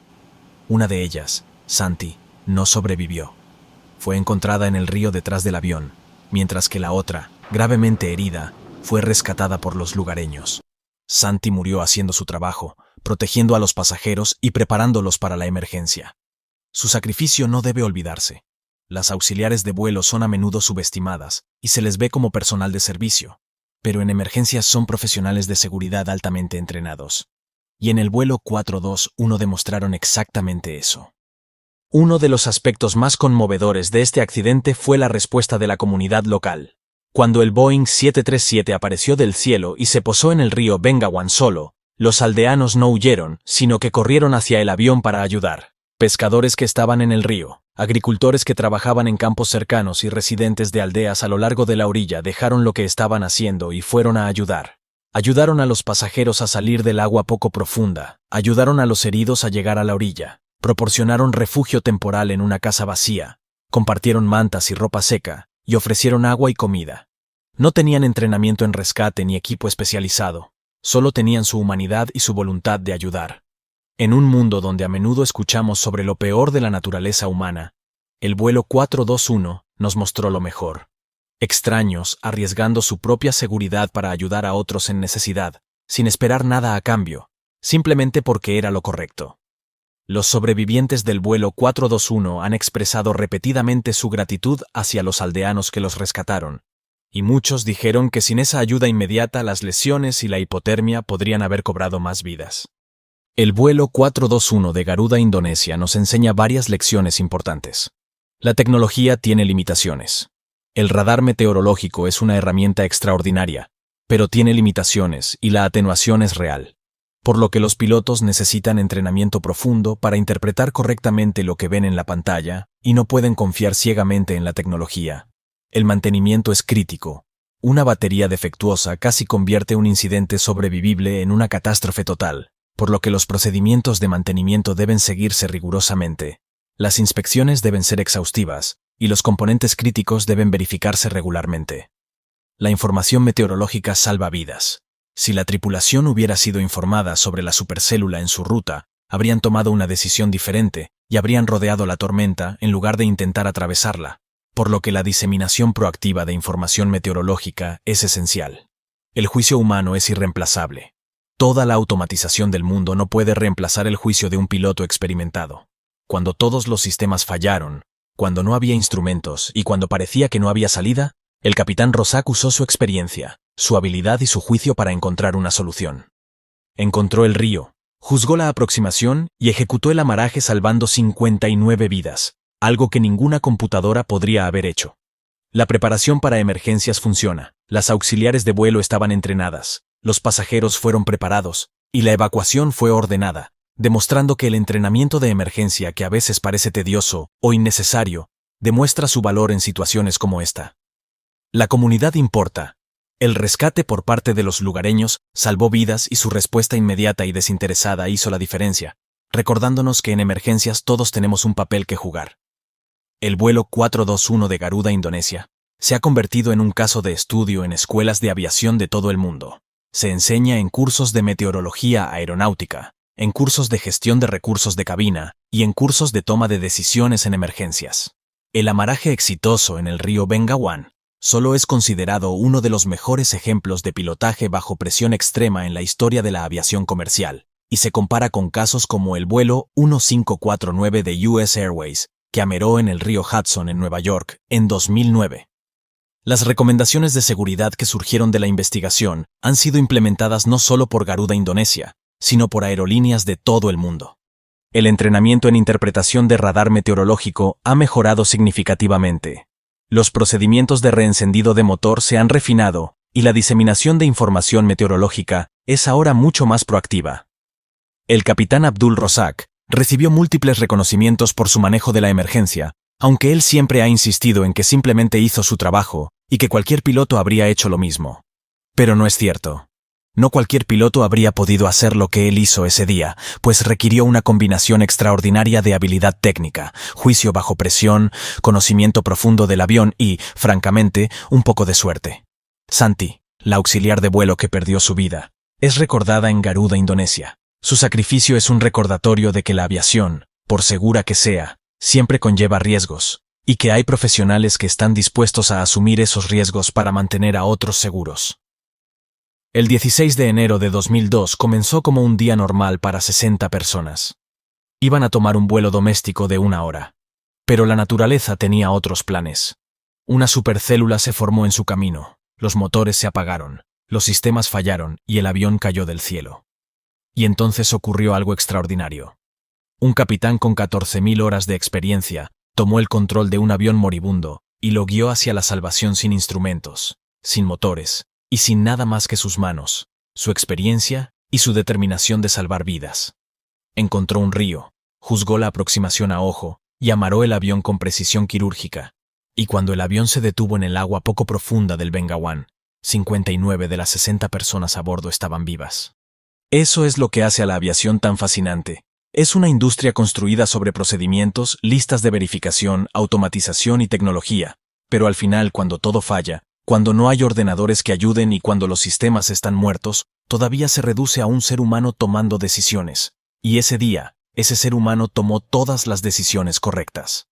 Speaker 1: Una de ellas, Santi, no sobrevivió. Fue encontrada en el río detrás del avión, mientras que la otra, gravemente herida, fue rescatada por los lugareños. Santi murió haciendo su trabajo, protegiendo a los pasajeros y preparándolos para la emergencia. Su sacrificio no debe olvidarse. Las auxiliares de vuelo son a menudo subestimadas y se les ve como personal de servicio, pero en emergencias son profesionales de seguridad altamente entrenados. Y en el vuelo 421 demostraron exactamente eso. Uno de los aspectos más conmovedores de este accidente fue la respuesta de la comunidad local. Cuando el Boeing 737 apareció del cielo y se posó en el río Bengawan solo, los aldeanos no huyeron, sino que corrieron hacia el avión para ayudar. Pescadores que estaban en el río, agricultores que trabajaban en campos cercanos y residentes de aldeas a lo largo de la orilla dejaron lo que estaban haciendo y fueron a ayudar. Ayudaron a los pasajeros a salir del agua poco profunda, ayudaron a los heridos a llegar a la orilla, proporcionaron refugio temporal en una casa vacía, compartieron mantas y ropa seca, y ofrecieron agua y comida. No tenían entrenamiento en rescate ni equipo especializado, solo tenían su humanidad y su voluntad de ayudar. En un mundo donde a menudo escuchamos sobre lo peor de la naturaleza humana, el vuelo 421 nos mostró lo mejor. Extraños arriesgando su propia seguridad para ayudar a otros en necesidad, sin esperar nada a cambio, simplemente porque era lo correcto. Los sobrevivientes del vuelo 421 han expresado repetidamente su gratitud hacia los aldeanos que los rescataron, y muchos dijeron que sin esa ayuda inmediata las lesiones y la hipotermia podrían haber cobrado más vidas. El vuelo 421 de Garuda, Indonesia, nos enseña varias lecciones importantes. La tecnología tiene limitaciones. El radar meteorológico es una herramienta extraordinaria, pero tiene limitaciones y la atenuación es real, por lo que los pilotos necesitan entrenamiento profundo para interpretar correctamente lo que ven en la pantalla y no pueden confiar ciegamente en la tecnología. El mantenimiento es crítico. Una batería defectuosa casi convierte un incidente sobrevivible en una catástrofe total, por lo que los procedimientos de mantenimiento deben seguirse rigurosamente. Las inspecciones deben ser exhaustivas y los componentes críticos deben verificarse regularmente. La información meteorológica salva vidas. Si la tripulación hubiera sido informada sobre la supercélula en su ruta, habrían tomado una decisión diferente y habrían rodeado la tormenta en lugar de intentar atravesarla, por lo que la diseminación proactiva de información meteorológica es esencial. El juicio humano es irreemplazable. Toda la automatización del mundo no puede reemplazar el juicio de un piloto experimentado. Cuando todos los sistemas fallaron, cuando no había instrumentos y cuando parecía que no había salida, el capitán Rosak usó su experiencia, su habilidad y su juicio para encontrar una solución. Encontró el río, juzgó la aproximación y ejecutó el amaraje salvando 59 vidas, algo que ninguna computadora podría haber hecho. La preparación para emergencias funciona, las auxiliares de vuelo estaban entrenadas, los pasajeros fueron preparados y la evacuación fue ordenada, demostrando que el entrenamiento de emergencia, que a veces parece tedioso o innecesario, demuestra su valor en situaciones como esta. La comunidad importa. El rescate por parte de los lugareños salvó vidas y su respuesta inmediata y desinteresada hizo la diferencia, recordándonos que en emergencias todos tenemos un papel que jugar. El vuelo 421 de Garuda, Indonesia, se ha convertido en un caso de estudio en escuelas de aviación de todo el mundo. Se enseña en cursos de meteorología aeronáutica, en cursos de gestión de recursos de cabina y en cursos de toma de decisiones en emergencias. El amaraje exitoso en el río Bengawan solo es considerado uno de los mejores ejemplos de pilotaje bajo presión extrema en la historia de la aviación comercial, y se compara con casos como el vuelo 1549 de US Airways, que ameró en el río Hudson en Nueva York en 2009. Las recomendaciones de seguridad que surgieron de la investigación han sido implementadas no solo por Garuda Indonesia, sino por aerolíneas de todo el mundo. El entrenamiento en interpretación de radar meteorológico ha mejorado significativamente. Los procedimientos de reencendido de motor se han refinado y la diseminación de información meteorológica es ahora mucho más proactiva. El capitán Abdul Razak recibió múltiples reconocimientos por su manejo de la emergencia, aunque él siempre ha insistido en que simplemente hizo su trabajo y que cualquier piloto habría hecho lo mismo. Pero no es cierto. No cualquier piloto habría podido hacer lo que él hizo ese día, pues requirió una combinación extraordinaria de habilidad técnica, juicio bajo presión, conocimiento profundo del avión y, francamente, un poco de suerte. Santi, la auxiliar de vuelo que perdió su vida, es recordada en Garuda Indonesia. Su sacrificio es un recordatorio de que la aviación, por segura que sea, siempre conlleva riesgos, y que hay profesionales que están dispuestos a asumir esos riesgos para mantener a otros seguros. El 16 de enero de 2002 comenzó como un día normal para 60 personas. Iban a tomar un vuelo doméstico de 1 hora. Pero la naturaleza tenía otros planes. Una supercélula se formó en su camino, los motores se apagaron, los sistemas fallaron y el avión cayó del cielo. Y entonces ocurrió algo extraordinario. Un capitán con 14.000 horas de experiencia tomó el control de un avión moribundo y lo guió hacia la salvación sin instrumentos, sin motores y sin nada más que sus manos, su experiencia y su determinación de salvar vidas. Encontró un río, juzgó la aproximación a ojo y amarró el avión con precisión quirúrgica. Y cuando el avión se detuvo en el agua poco profunda del Bengawan, 59 de las 60 personas a bordo estaban vivas. Eso es lo que hace a la aviación tan fascinante. Es una industria construida sobre procedimientos, listas de verificación, automatización y tecnología, pero al final, cuando todo falla, cuando no hay ordenadores que ayuden y cuando los sistemas están muertos, todavía se reduce a un ser humano tomando decisiones. Y ese día, ese ser humano tomó todas las decisiones correctas.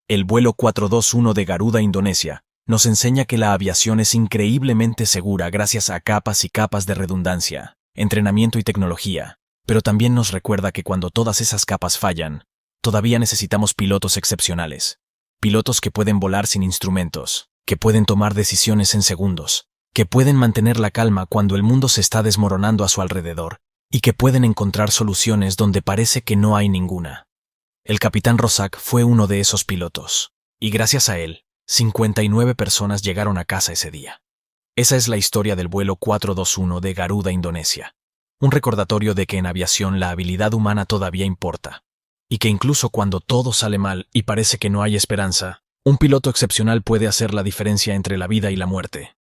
Speaker 1: El vuelo 421 de Garuda Indonesia nos enseña que la aviación es increíblemente segura gracias a capas y capas de redundancia, entrenamiento y tecnología. Pero también nos recuerda que cuando todas esas capas fallan, todavía necesitamos pilotos excepcionales. Pilotos que pueden volar sin instrumentos, que pueden tomar decisiones en segundos, que pueden mantener la calma cuando el mundo se está desmoronando a su alrededor, y que pueden encontrar soluciones donde parece que no hay ninguna. El capitán Razak fue uno de esos pilotos, y gracias a él, 59 personas llegaron a casa ese día. Esa es la historia del vuelo 421 de Garuda Indonesia. Un recordatorio de que en aviación la habilidad humana todavía importa, y que incluso cuando todo sale mal y parece que no hay esperanza, un piloto excepcional puede hacer la diferencia entre la vida y la muerte.